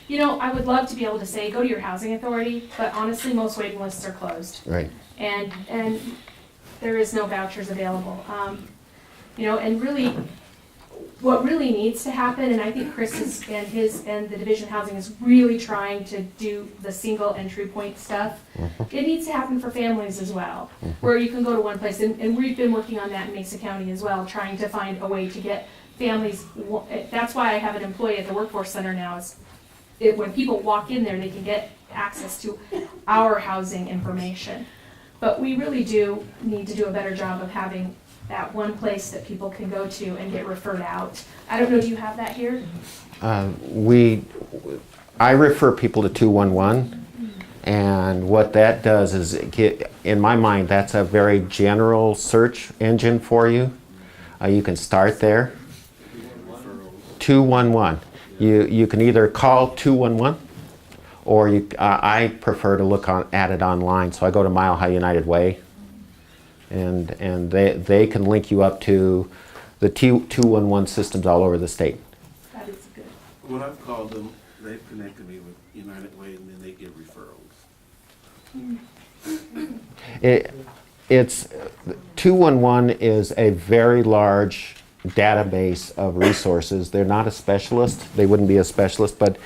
You know, I would love to be able to say, go to your housing authority, but honestly, most waiting lists are closed. right. And there is no vouchers available. You know, and really, what really needs to happen, and I think Chris is, and the Division of Housing is really trying to do the single entry point stuff. It needs to happen for families as well, where you can go to one place, and we've been working on that in Mesa County as well, trying to find a way to get families. That's why I have an employee at the Workforce Center now, is when people walk in there, they can get access to our housing information. But we really do need to do a better job of having that one place that people can go to and get referred out. I don't know, do you have that here? I refer people to 211, and what that does is, in my mind, that's a very general search engine for you. You can start there. 211. You can either call 211, or I prefer to look at it online. So I go to Mile High United Way, and they can link you up to the 211 systems all over the state. That is good. When I've called them, they've connected me with United Way, and then they give referrals. It's 211 is a very large database of resources. They're not a specialist. They wouldn't be a specialist, but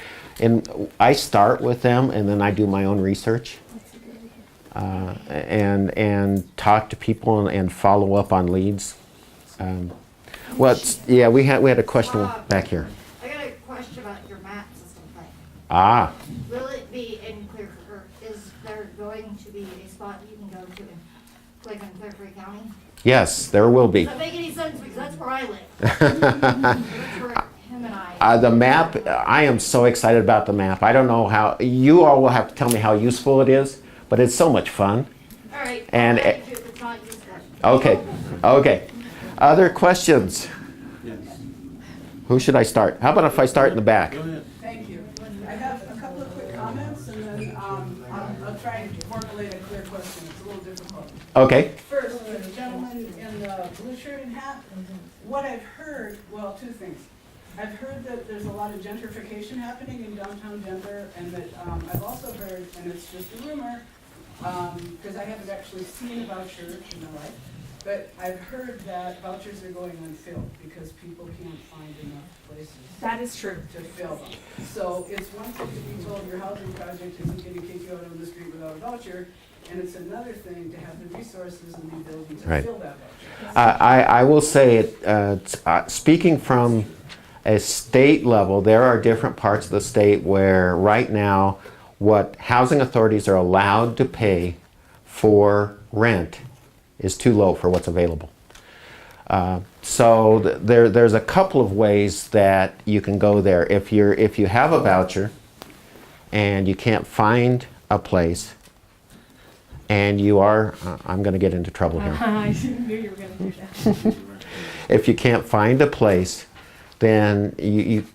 I start with them, and then I do my own research, and talk to people and follow up on leads. We had a question back here. I got a question about your map system thing. Ah, Will it be in Clear, or is there going to be a spot you can go to in, like in Clear Creek County? yes, there will be. Does that make any sense? Because that's where I live. That's where him and I. The map, I am so excited about the map. I don't know how, you all will have to tell me how useful it is, but it's so much fun. All right. And- I'll thank you if it's not useful. Okay. Other questions? Yes. Who should I start? How about if I start in the back? Go ahead. Thank you. I have a couple of quick comments, and then I'll try and formulate a clear question. It's a little difficult. Okay. First, the gentleman in the blue shirt and hat, what I've heard, well, two things. I've heard that there's a lot of gentrification happening in downtown Denver, and that I've also heard, and it's just a rumor, because I haven't actually seen a voucher in my life, But I've heard that vouchers are going unfilled because people can't find enough places That is true. to fill them. So it's one thing to be told your housing project isn't gonna kick you out on the street without a voucher, and it's another thing to have the resources and the ability to Right. fill that voucher. I will say, speaking from a state level, there are different parts of the state where right now what housing authorities are allowed to pay for rent is too low for what's available. So there's a couple of ways that you can go there. If you have a voucher and you can't find a place, and you are, I'm going to get into trouble here. I knew you were going to do that. If you can't find a place, then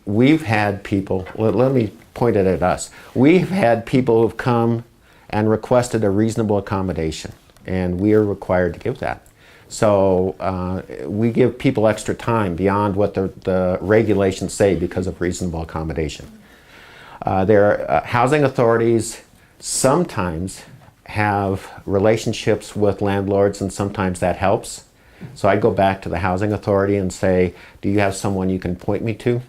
we've had people, let me point it at us. We've had people who've come and requested a reasonable accommodation, and we are required to give that. So we give people extra time beyond what the regulations say because of reasonable accommodation. There are housing authorities sometimes have relationships with landlords, and sometimes that helps. So I go back to the housing authority and say, do you have someone you can point me to?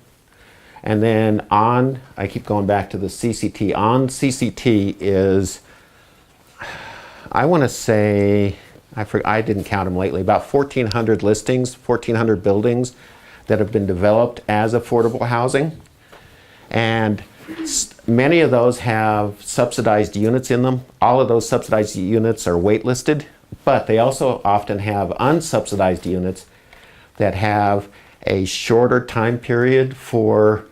And then I keep going back to the CCT. On CCT is, I want to say, I didn't count them lately, about 1,400 listings, 1,400 buildings that have been developed as affordable housing. And many of those have subsidized units in them. All of those subsidized units are waitlisted, but they also often have unsubsidized units that have a shorter time period for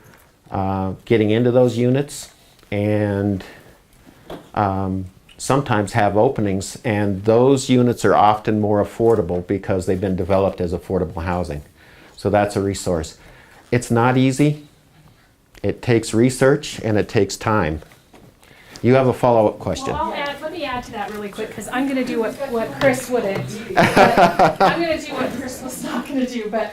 getting into those units, and sometimes have openings, and those units are often more affordable because they've been developed as affordable housing. So that's a resource. It's not easy. It takes research and it takes time. You have a follow-up question. Well, let me add to that really quick, because I'm going to do what Chris wouldn't. But I'm going to do what Chris was not going to do. But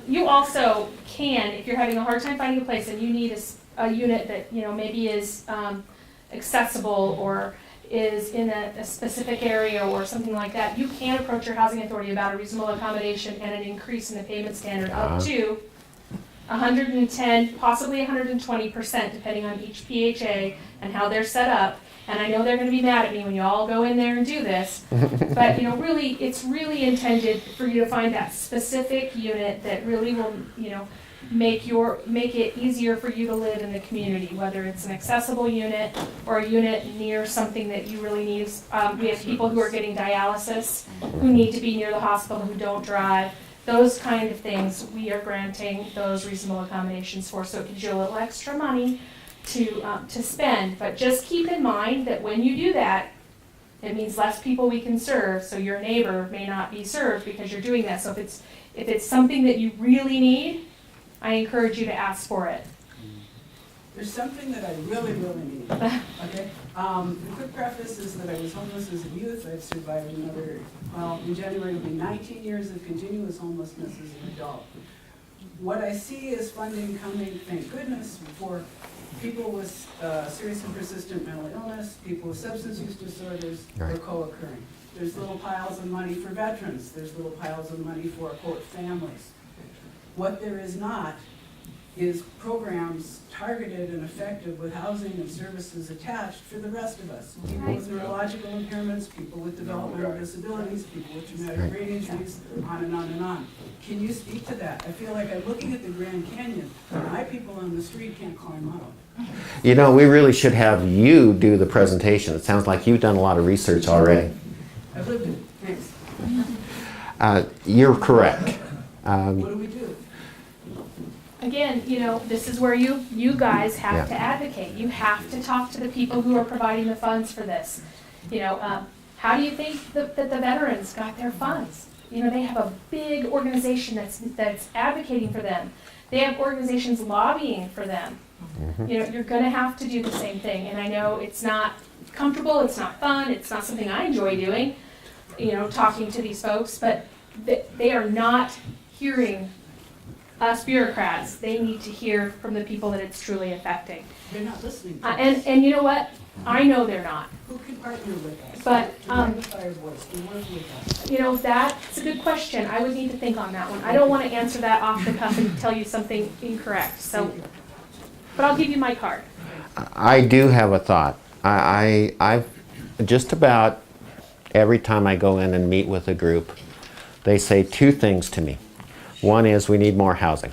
you also can, if you're having a hard time finding a place and you need a unit that maybe is accessible or is in a specific area or something like that, you can approach your housing authority about a reasonable accommodation and an increase in the payment standard up to 110, possibly 120%, depending on each PHA and how they're set up. And I know they're going to be mad at me when you all go in there and do this, but really, it's really intended for you to find that specific unit that really will, make it easier for you to live in the community, whether it's an accessible unit or a unit near something that you really need. We have people who are getting dialysis who need to be near the hospital, who don't drive. Those kind of things we are granting those reasonable accommodations for, so it gives you a little extra money to spend. But just keep in mind that when you do that, it means less people we can serve, so your neighbor may not be served because you're doing that. So if it's something that you really need, I encourage you to ask for it. There's something that I really, really need, okay? The quick preface is that I was homeless as a youth. I've survived in January it'll be 19 years of continuous homelessness as an adult. What I see is funding coming, thank goodness, for people with serious and persistent mental illness, people with substance use disorders, or co-occurring. There's little piles of money for veterans. There's little piles of money for, quote, families. What there is not is programs targeted and effective with housing and services attached for the rest of us. People with neurological impairments, people with developmental disabilities, people with traumatic brain injuries, on and on and on. Can you speak to that? I feel like I'm looking at the Grand Canyon, and my people on the street can't climb out. We really should have you do the presentation. It sounds like you've done a lot of research already. I've lived it. Thanks. You're correct. What do we do? Again, this is where you guys have to advocate. You have to talk to the people who are providing the funds for this. How do you think that the veterans got their funds? They have a big organization that's advocating for them. They have organizations lobbying for them. You're going to have to do the same thing. And I know it's not comfortable, it's not fun, it's not something I enjoy doing, talking to these folks, but they are not hearing us bureaucrats, they need to hear from the people that it's truly affecting. They're not listening to us. And you know what? I know they're not. Who can partner with us? But, To the fire boys, to work with us. You know, that's a good question. I would need to think on that one. I don't want to answer that off the cuff and tell you something incorrect, so, but I'll give you my card. I do have a thought. I've just about every time I go in and meet with a group, they say two things to me. One is we need more housing.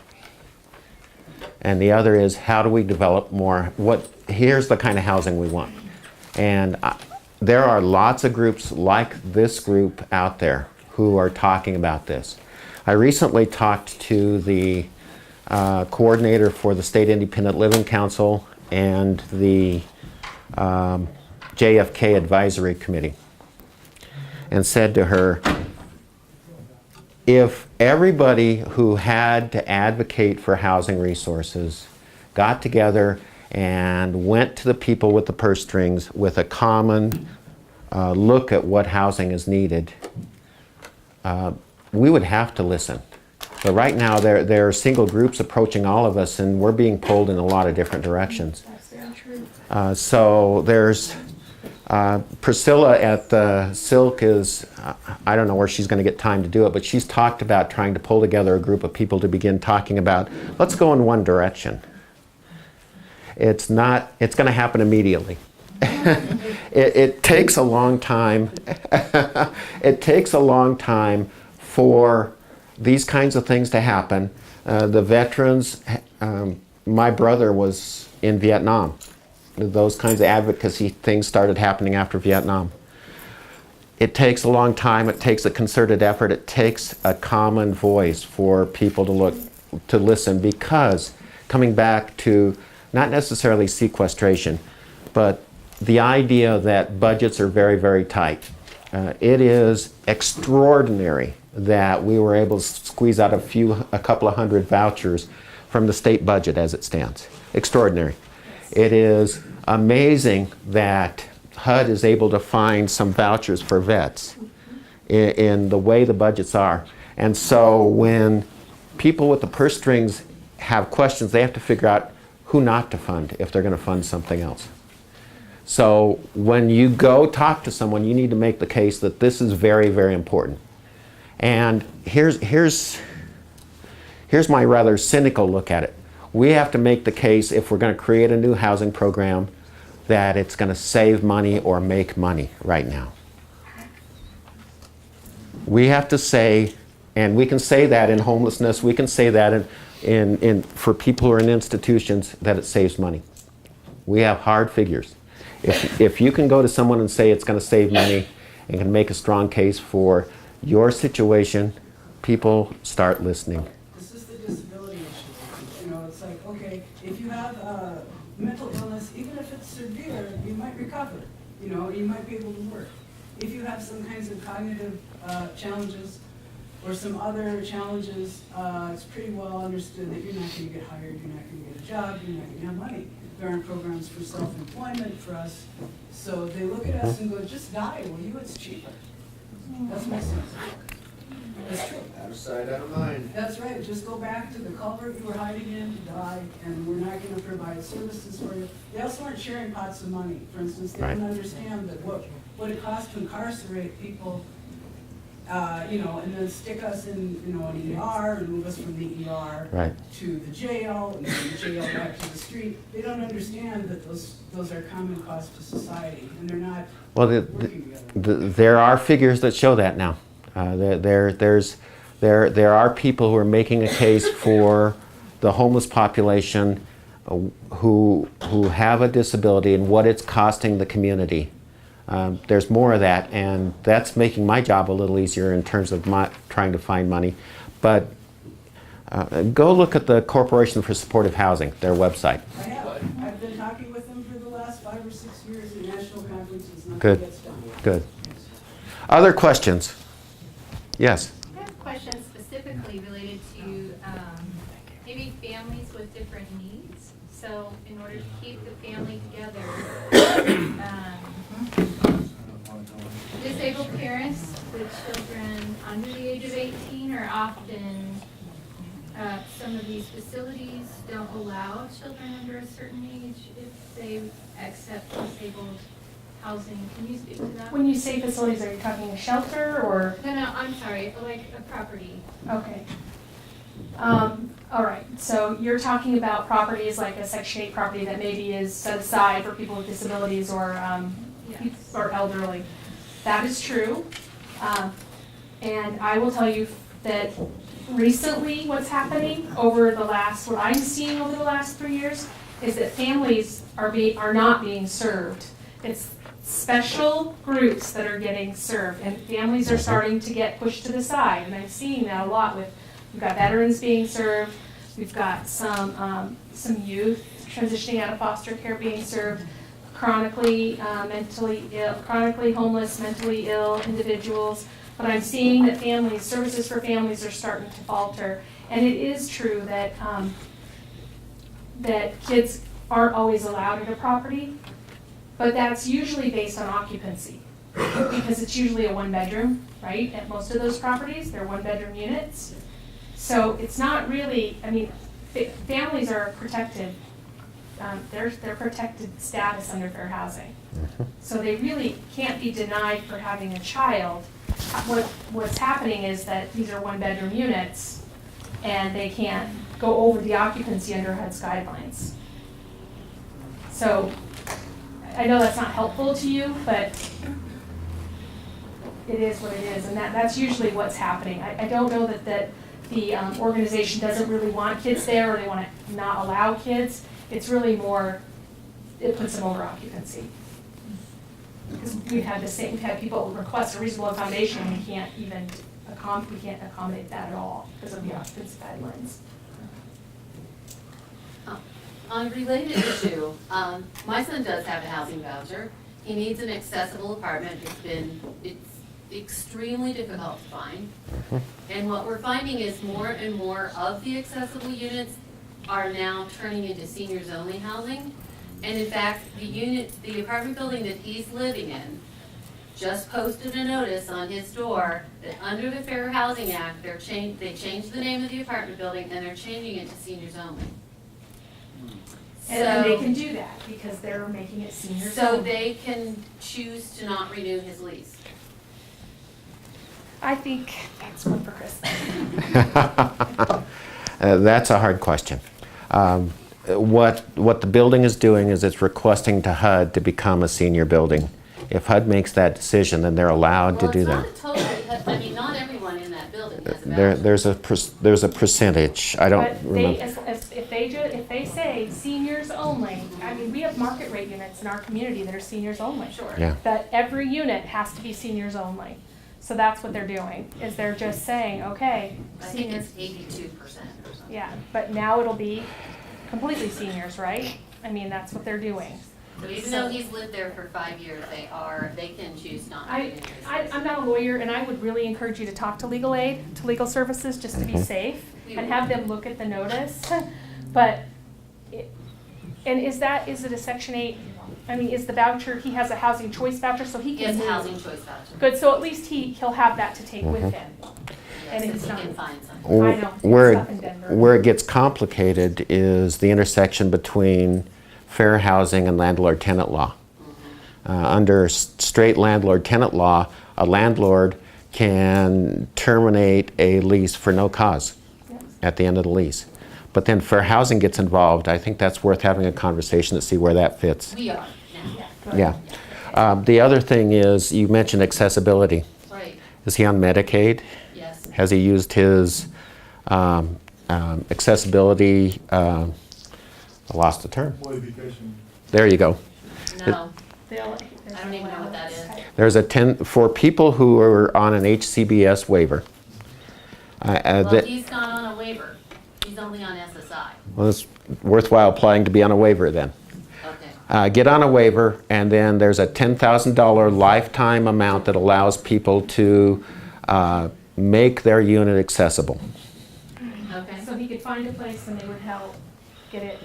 And the other is how do we develop more, here's the kind of housing we want. And there are lots of groups like this group out there who are talking about this. I recently talked to the coordinator for the State Independent Living Council and the JFK Advisory Committee and said to her, if everybody who had to advocate for housing resources got together and went to the people with the purse strings with a common look at what housing is needed, we would have to listen. But right now there are single groups approaching all of us and we're being pulled in a lot of different directions. That's very true. So there's Priscilla at the Silk is, I don't know where she's going to get time to do it, but she's talked about trying to pull together a group of people to begin talking about, let's go in one direction. It's going to happen immediately. It takes a long time. It takes a long time for these kinds of things to happen. The veterans, my brother was in Vietnam. Those kinds of advocacy things started happening after Vietnam. It takes a long time, it takes a concerted effort, it takes a common voice for people to listen, because coming back to not necessarily sequestration, but the idea that budgets are very, very tight. It is extraordinary that we were able to squeeze out a couple of hundred vouchers from the state budget as it stands. Extraordinary. It is amazing that HUD is able to find some vouchers for vets in the way the budgets are. And so when people with the purse strings have questions, they have to figure out who not to fund if they're going to fund something else. So when you go talk to someone, you need to make the case that this is very, very important. And here's my rather cynical look at it. We have to make the case, if we're going to create a new housing program, that it's going to save money or make money right now. We have to say, and we can say that in homelessness, we can say that for people who are in institutions, that it saves money. We have hard figures. If you can go to someone and say it's going to save money and can make a strong case for your situation, people start listening. This is the disability issue. You know, it's like, okay, if you have a mental illness, even if it's severe, you might recover. You know, you might be able to work. If you have some kinds of cognitive challenges or some other challenges, it's pretty well understood that you're not going to get hired, you're not going to get a job, you're not going to have money. There aren't programs for self-employment for us. So they look at us and go, just die, will you? It's cheaper. That's my sense. That's true. Out of sight, out of mind. That's right, just go back to the culvert you were hiding in to die, and we're not gonna provide services for you. They also aren't sharing pots of money. For instance, they don't understand that what it costs to incarcerate people, you know, and then stick us in, you know, an ER and move us from the ER to the jail, and then the jail back to the street. They don't understand that those are common costs to society, and they're not working together. There are figures that show that now. There are people who are making a case for the homeless population who have a disability and what it's costing the community. There's more of that, and that's making my job a little easier in terms of trying to find money. But go look at the Corporation for Supportive Housing, their website. I have. I've been talking with them for the last 5 or 6 years at national conferences. Good. Gets done. Good. Other questions? Yes. I have a question specifically related to maybe families with different needs. So in order to keep the family together, disabled parents with children under the age of 18 are often some of these facilities don't allow children under a certain age if they accept disabled housing. Can you speak to that? When you say facilities, are you talking a shelter or? No, I'm sorry, like a property. Okay. All right, so you're talking about properties like a Section 8 property that maybe is set aside for people with disabilities or Yes. or elderly. That is true. And I will tell you that recently what's happening over the last, what I'm seeing over the last 3 years is that families are not being served. It's special groups that are getting served and families are starting to get pushed to the side. And I'm seeing that a lot with, we've got veterans being served, we've got some youth transitioning out of foster care being served, chronically homeless, mentally ill individuals. But I'm seeing that services for families are starting to falter. And it is true that that kids aren't always allowed at a property, but that's usually based on occupancy. Because it's usually a one-bedroom, right? At most of those properties, they're one-bedroom units. So it's not really, I mean, families are protected. They're protected status under fair housing. So they really can't be denied for having a child. What's happening is that these are one-bedroom units and they can't go over the occupancy under HUD's guidelines. So I know that's not helpful to you, but it is what it is, and that's usually what's happening. I don't know that the organization doesn't really want kids there, or they want to not allow kids. It's really more, it puts them over occupancy. Because we've had people request a reasonable accommodation, and we can't accommodate that at all because of the occupancy guidelines. On a related issue, my son does have a housing voucher. He needs an accessible apartment. It's extremely difficult to find. And what we're finding is more and more of the accessible units are now turning into seniors only housing. And in fact, the apartment building that he's living in just posted a notice on his door that under the Fair Housing Act, they changed the name of the apartment building and they're changing it to seniors only. And they can do that because they're making it seniors So only. they can choose to not renew his lease. I think that's one for Chris. That's a hard question. What the building is doing is it's requesting to HUD to become a senior building. If HUD makes that decision, then they're allowed to do that. Well, it's not totally, I mean, not everyone in that building has a voucher. There's a percentage. I don't But remember. if they say seniors only, I mean, we have market rate units in our community that are seniors only. Sure. Yeah. That every unit has to be seniors only. So that's what they're doing, is they're just saying, okay, I think seniors, it's 82% or something. yeah, but now it'll be completely seniors, right? I mean, that's what they're doing. So even though he's lived there for 5 years, they can choose not to renew his lease. I'm not a lawyer, and I would really encourage you to talk to legal aid, to legal services, just to be safe, and have them look at the notice. But, is it a Section 8? I mean, is the voucher, he has a housing choice voucher, so he He can has a move. housing choice voucher. Good, so at least he'll have that to take with him. And Yes, it's if he not- can find something. I know, Where stuff in Denver. where it gets complicated is the intersection between fair housing and landlord-tenant law. Under straight landlord-tenant law, a landlord can terminate a lease for no cause at the end of the lease. But then fair housing gets involved. I think that's worth having a conversation to see where that fits. We are now. Yeah. The other thing is, you mentioned accessibility. Right, Is he on Medicaid? yes. Has he used his accessibility, I lost the term. Modification. There you go. No, They'll- I don't even know what that is. There's for people who are on an HCBS waiver. Well, he's not on a waiver. He's only on SSI. Well, it's worthwhile applying to be on a waiver then. Okay. Get on a waiver, and then there's a $10,000 lifetime amount that allows people to make their unit accessible. Okay. So he could find a place and they would help get it,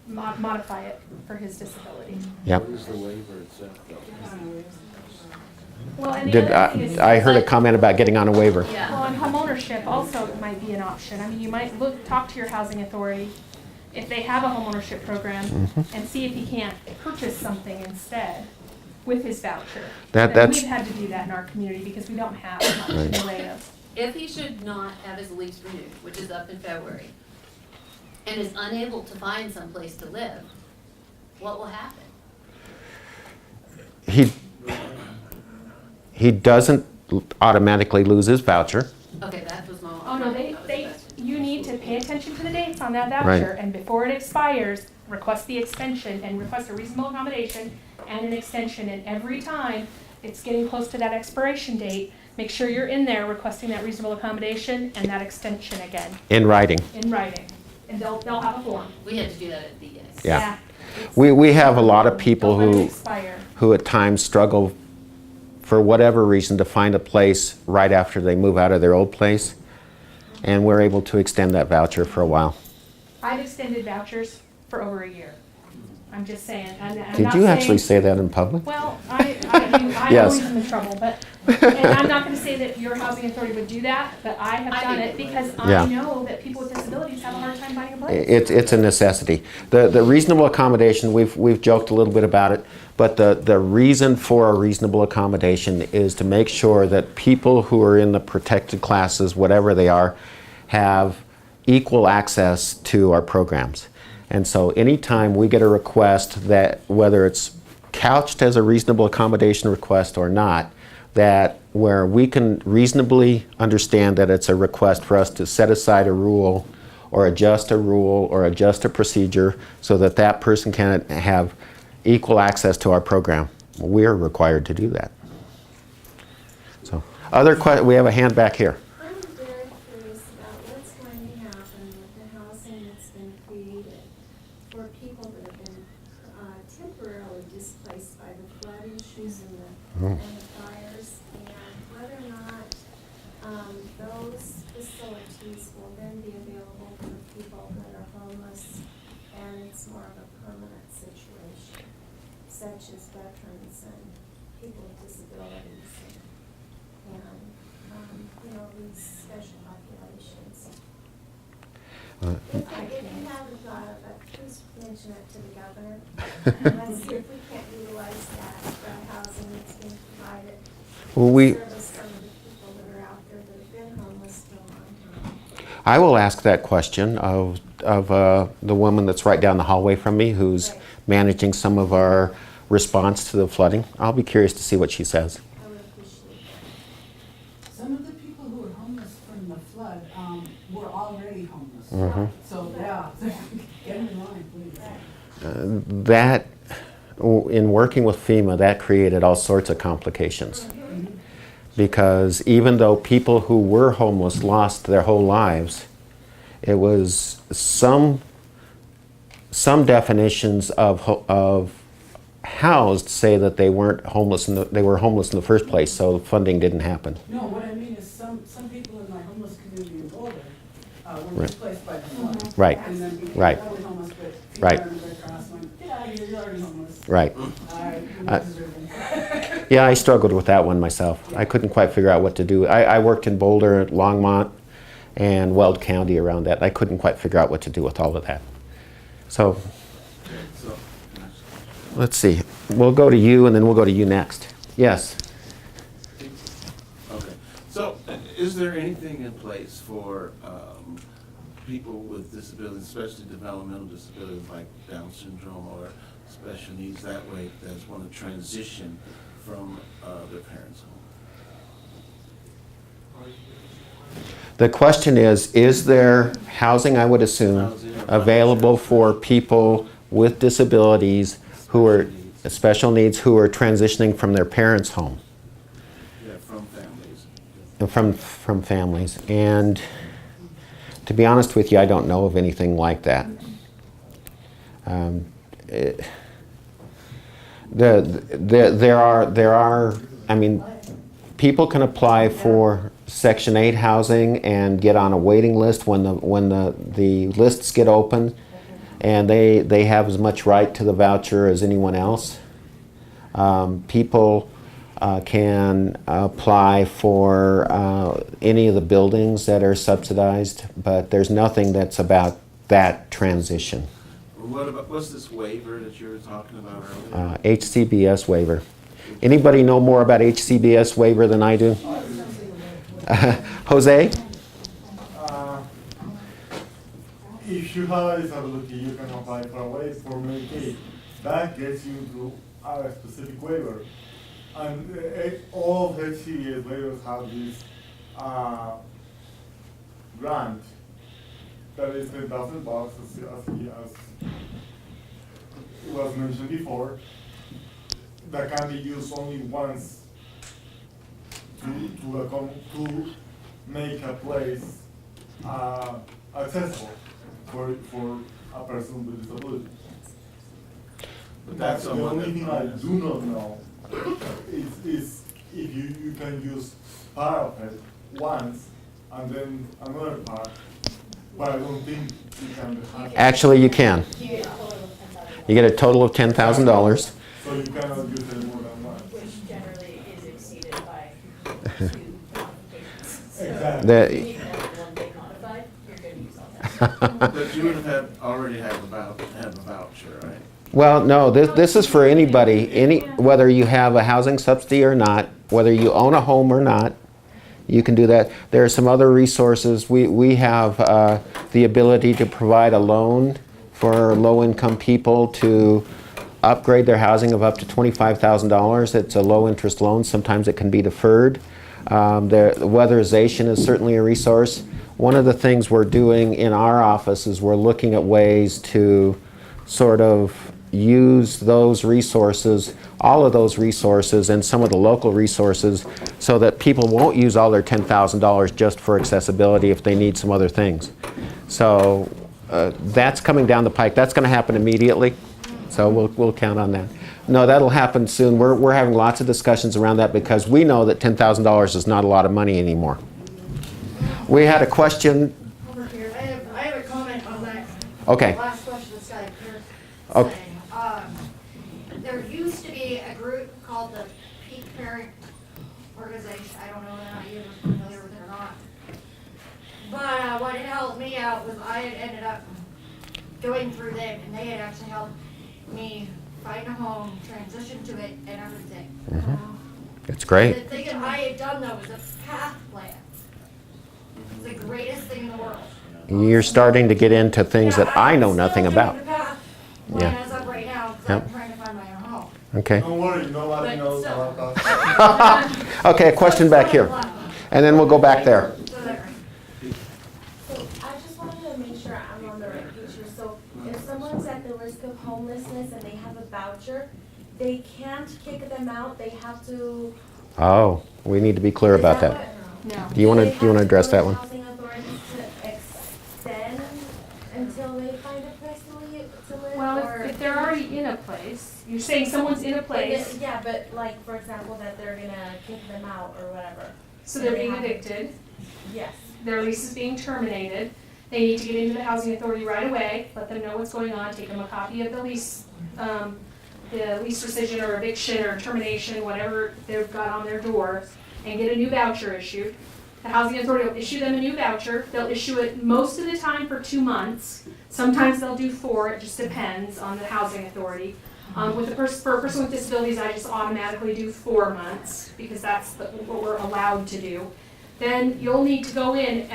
modify it for his disability. Yep. What is the waiver itself? Well, and the other thing is, I heard a comment about getting on a waiver. well, Yeah, and homeownership also might be an option. I mean, you might talk to your housing authority if they have a homeownership program and see if he can't purchase something instead with his voucher. And That's- we've had to do that in our community because we don't have much in the way of. if he should not have his lease renewed, which is up in February, and is unable to find some place to live, what will happen? He doesn't automatically lose his voucher. Okay, that was my. Oh, no, you need to pay attention to the dates on that Right. voucher, and before it expires, request the extension and request a reasonable accommodation and an extension, and every time it's getting close to that expiration date, make sure you're in there requesting that reasonable accommodation and that extension again, In writing. in writing. And they'll have a form. We had to do that at the beginning. Yeah. It's- We have a lot of people Don't let it who expire. at times struggle for whatever reason to find a place right after they move out of their old place. And we're able to extend that voucher for a while. I've extended vouchers for over a year. I'm just saying, I'm Did not you actually saying- say that in public? Well, I Yes. always am in trouble, but, and I'm not gonna say that your housing authority would do that, but I have I done think it they would. because Yeah. I know that people with disabilities have a hard time buying a place. It's a necessity. The reasonable accommodation, we've joked a little bit about it, but the reason for a reasonable accommodation is to make sure that people who are in the protected classes, whatever they are, have equal access to our programs. And so anytime we get a request that, whether it's couched as a reasonable accommodation request or not, that where we can reasonably understand that it's a request for us to set aside a rule or adjust a procedure so that that person can have equal access to our program, we're required to do that. So, we have a hand back here. I'm very curious about what's going to happen with the housing that's been created for people that have been temporarily displaced by the flood issues and the fires, and whether or not those facilities will then be available for people that are homeless, and it's more of a permanent situation, such as veterans and people with disabilities and these special populations. If you haven't thought of it, please mention it to the governor. And let's see if we can't utilize that housing that's being provided Well, to service some of the people that are out there that have been homeless for a long time. I will ask that question of the woman that's right down the hallway from me, who's Right. managing some of our response to the flooding. I'll be curious to see what she says. I would appreciate that. Some of the people who were homeless from the flood, were already homeless. So, yeah, get in line, please. That, in working with FEMA, that created all sorts of complications. Because even though people who were homeless lost their whole lives, it was some definitions of housed say that they weren't homeless, they were homeless in the first place, so funding didn't happen. No, what I mean is some people in my homeless community in Boulder, were Right. displaced by the flood. Right. And then became Right. totally homeless, but feet Right. on the Red Cross went, get out of here, you're already homeless. Right. You don't deserve it. Yeah, I struggled with that one myself. I couldn't quite figure out what to do. I worked in Boulder, Longmont, and Weld County around that. I couldn't quite figure out what to do with all of that. So, let's see. We'll go to you, and then we'll go to you next. Yes. Okay, so is there anything in place for people with disabilities, especially developmental disabilities like Down syndrome or special needs that way, that want to transition from their parents' home? The question is there housing, I would assume, available for people with disabilities who are special needs who are transitioning from their parents' home? Yeah, from families. From families. And to be honest with you, I don't know of anything like that. There are, I mean, people can apply for Section 8 housing and get on a waiting list when the lists get open, and they have as much right to the voucher as anyone else. People can apply for any of the buildings that are subsidized, but there's nothing that's about that transition. What's this waiver that you were talking about earlier? HCBS waiver. Anybody know more about HCBS waiver than I do? Jose? If you have a disability, you can apply for a waiver for Medicaid. That gets you to a specific waiver. And all of HCBS waivers have this grant that is $10,000, as was mentioned before, that can be used only once to make a place accessible for a person with disability. But That's that's the someone only that- thing I do not know is if you can use part of it once and then another part, but I don't think you can have. Actually, you can. You get a total of $10,000. So you cannot use it more than once. Which generally is exceeded by 2 modifications. Exactly. The- Even if one thing modified, you're gonna use all that. But you would have already have a voucher, right? Well, no, this is for anybody, whether you have a housing subsidy or not, whether you own a home or not, you can do that. There are some other resources. We have the ability to provide a loan for low-income people to upgrade their housing of up to $25,000. It's a low-interest loan. Sometimes it can be deferred. The weatherization is certainly a resource. One of the things we're doing in our office is we're looking at ways to sort of use those resources, all of those resources and some of the local resources, so that people won't use all their $10,000 just for accessibility if they need some other things. So that's coming down the pike. That's going to happen immediately. So we'll count on that. No, that'll happen soon. We're having lots of discussions around that because we know that $10,000 is not a lot of money anymore. We had a question. Over here, I have a comment on that. Okay. Last question this guy here Okay. saying. There used to be a group called the Peak Parent Organization. I don't know if you're familiar with it or not. But what it helped me out was I had ended up going through them, and they had actually helped me find a home, transition to it, and everything. It's great. The thing that I had done though was a path plan. It's the greatest thing in the world. You're starting to get into things that I know nothing about. Yeah. As of right now, because Yep. I'm trying to find my own home. Okay. Don't worry, nobody But knows still. about that. Okay, a question back here. And then we'll go back there. So there. So I just wanted to make sure I'm on the right page here. So if someone's at the risk of homelessness and they have a voucher, they can't kick them out, they have to. Oh, we need to be clear about Is that. what- No. Do you want They to address have that one? go to housing authorities to extend until they find a place to live, Well, or? if they're already in a place, you're saying someone's in a place, Yeah, but like, for example, that they're gonna kick them out or whatever. so they're being evicted, Yes. their lease is being terminated, they need to get into the housing authority right away, let them know what's going on, take them a copy of the lease rescission or eviction or termination, whatever they've got on their door, and get a new voucher issued. The housing authority will issue them a new voucher. They'll issue it most of the time for 2 months. Sometimes they'll do 4, it just depends on the housing authority. For a person with disabilities, I just automatically do 4 months because that's what we're allowed to do. Then you'll need to go in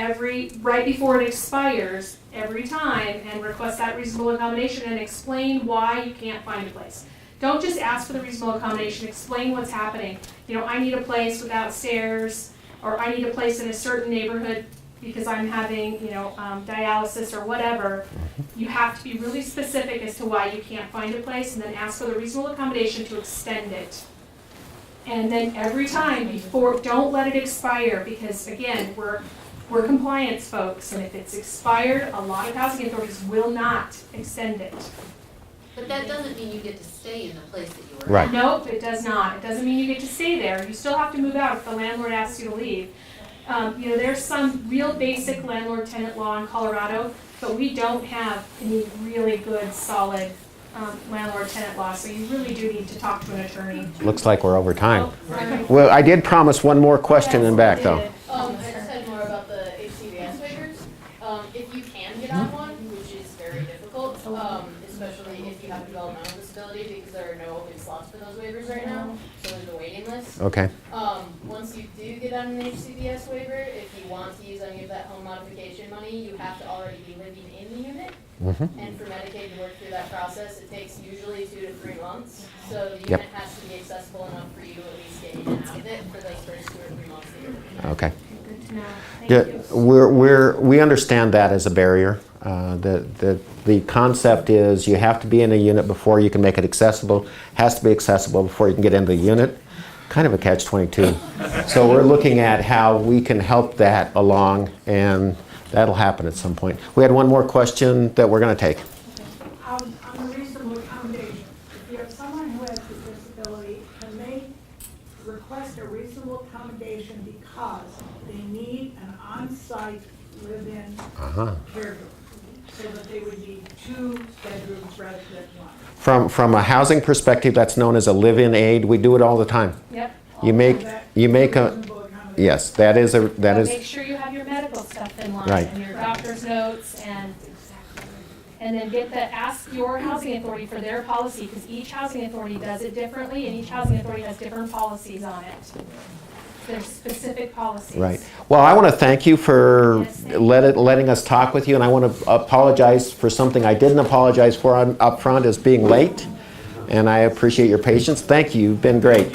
right before it expires, every time, and request that reasonable accommodation and explain why you can't find a place. Don't just ask for the reasonable accommodation, explain what's happening. I need a place without stairs, or I need a place in a certain neighborhood because I'm having, dialysis or whatever. You have to be really specific as to why you can't find a place, and then ask for the reasonable accommodation to extend it. And then every time don't let it expire, because again, we're compliance folks, and if it's expired, a lot of housing authorities will not extend it. But that doesn't mean you get to stay in the place that you were. Right. Nope, it does not. It doesn't mean you get to stay there. You still have to move out if the landlord asks you to leave. There's some real basic landlord-tenant law in Colorado, but we don't have any really good, solid landlord-tenant law, so you really do need to talk to an attorney. Looks like we're over time. Sorry. Well, I did promise one more question in back, though. I just had more about the HCBS waivers. If you can get on one, which is very difficult, especially if you have developmental disability, because there are no open slots for those waivers right now, so there's a waiting list. Okay. Once you do get on an HCBS waiver, if you want to use any of that home modification money, you have to already be living in the unit. And for Medicaid to work through that process, it takes usually 2 to 3 months. So the unit has to be accessible enough for you to at least get in and out of it for those first 2 or 3 months that you're living there. Okay. Good to know. Yeah, Thank you. we understand that as a barrier. The concept is you have to be in a unit before you can make it accessible, has to be accessible before you can get into the unit. Kind of a catch-22. So we're looking at how we can help that along, and that'll happen at some point. We had one more question that we're going to take. On a reasonable accommodation, if you have someone who has a disability, can they request a reasonable accommodation because they need an on-site live-in caregiver? So that they would need 2 bedrooms rather than 1? From a housing perspective, that's known as a live-in aid. We do it all the time. Yep. You make a, yes, that is. Make sure you have your medical stuff in line, Right. and your doctor's notes, and then ask your housing authority for their policy, because each housing authority does it differently, and each housing authority has different policies on it. There's specific policies. Right. Well, I want to thank you for Yes, thank you. letting us talk with you, and I want to apologize for something I didn't apologize for up front as being late, and I appreciate your patience. Thank you. You've been great.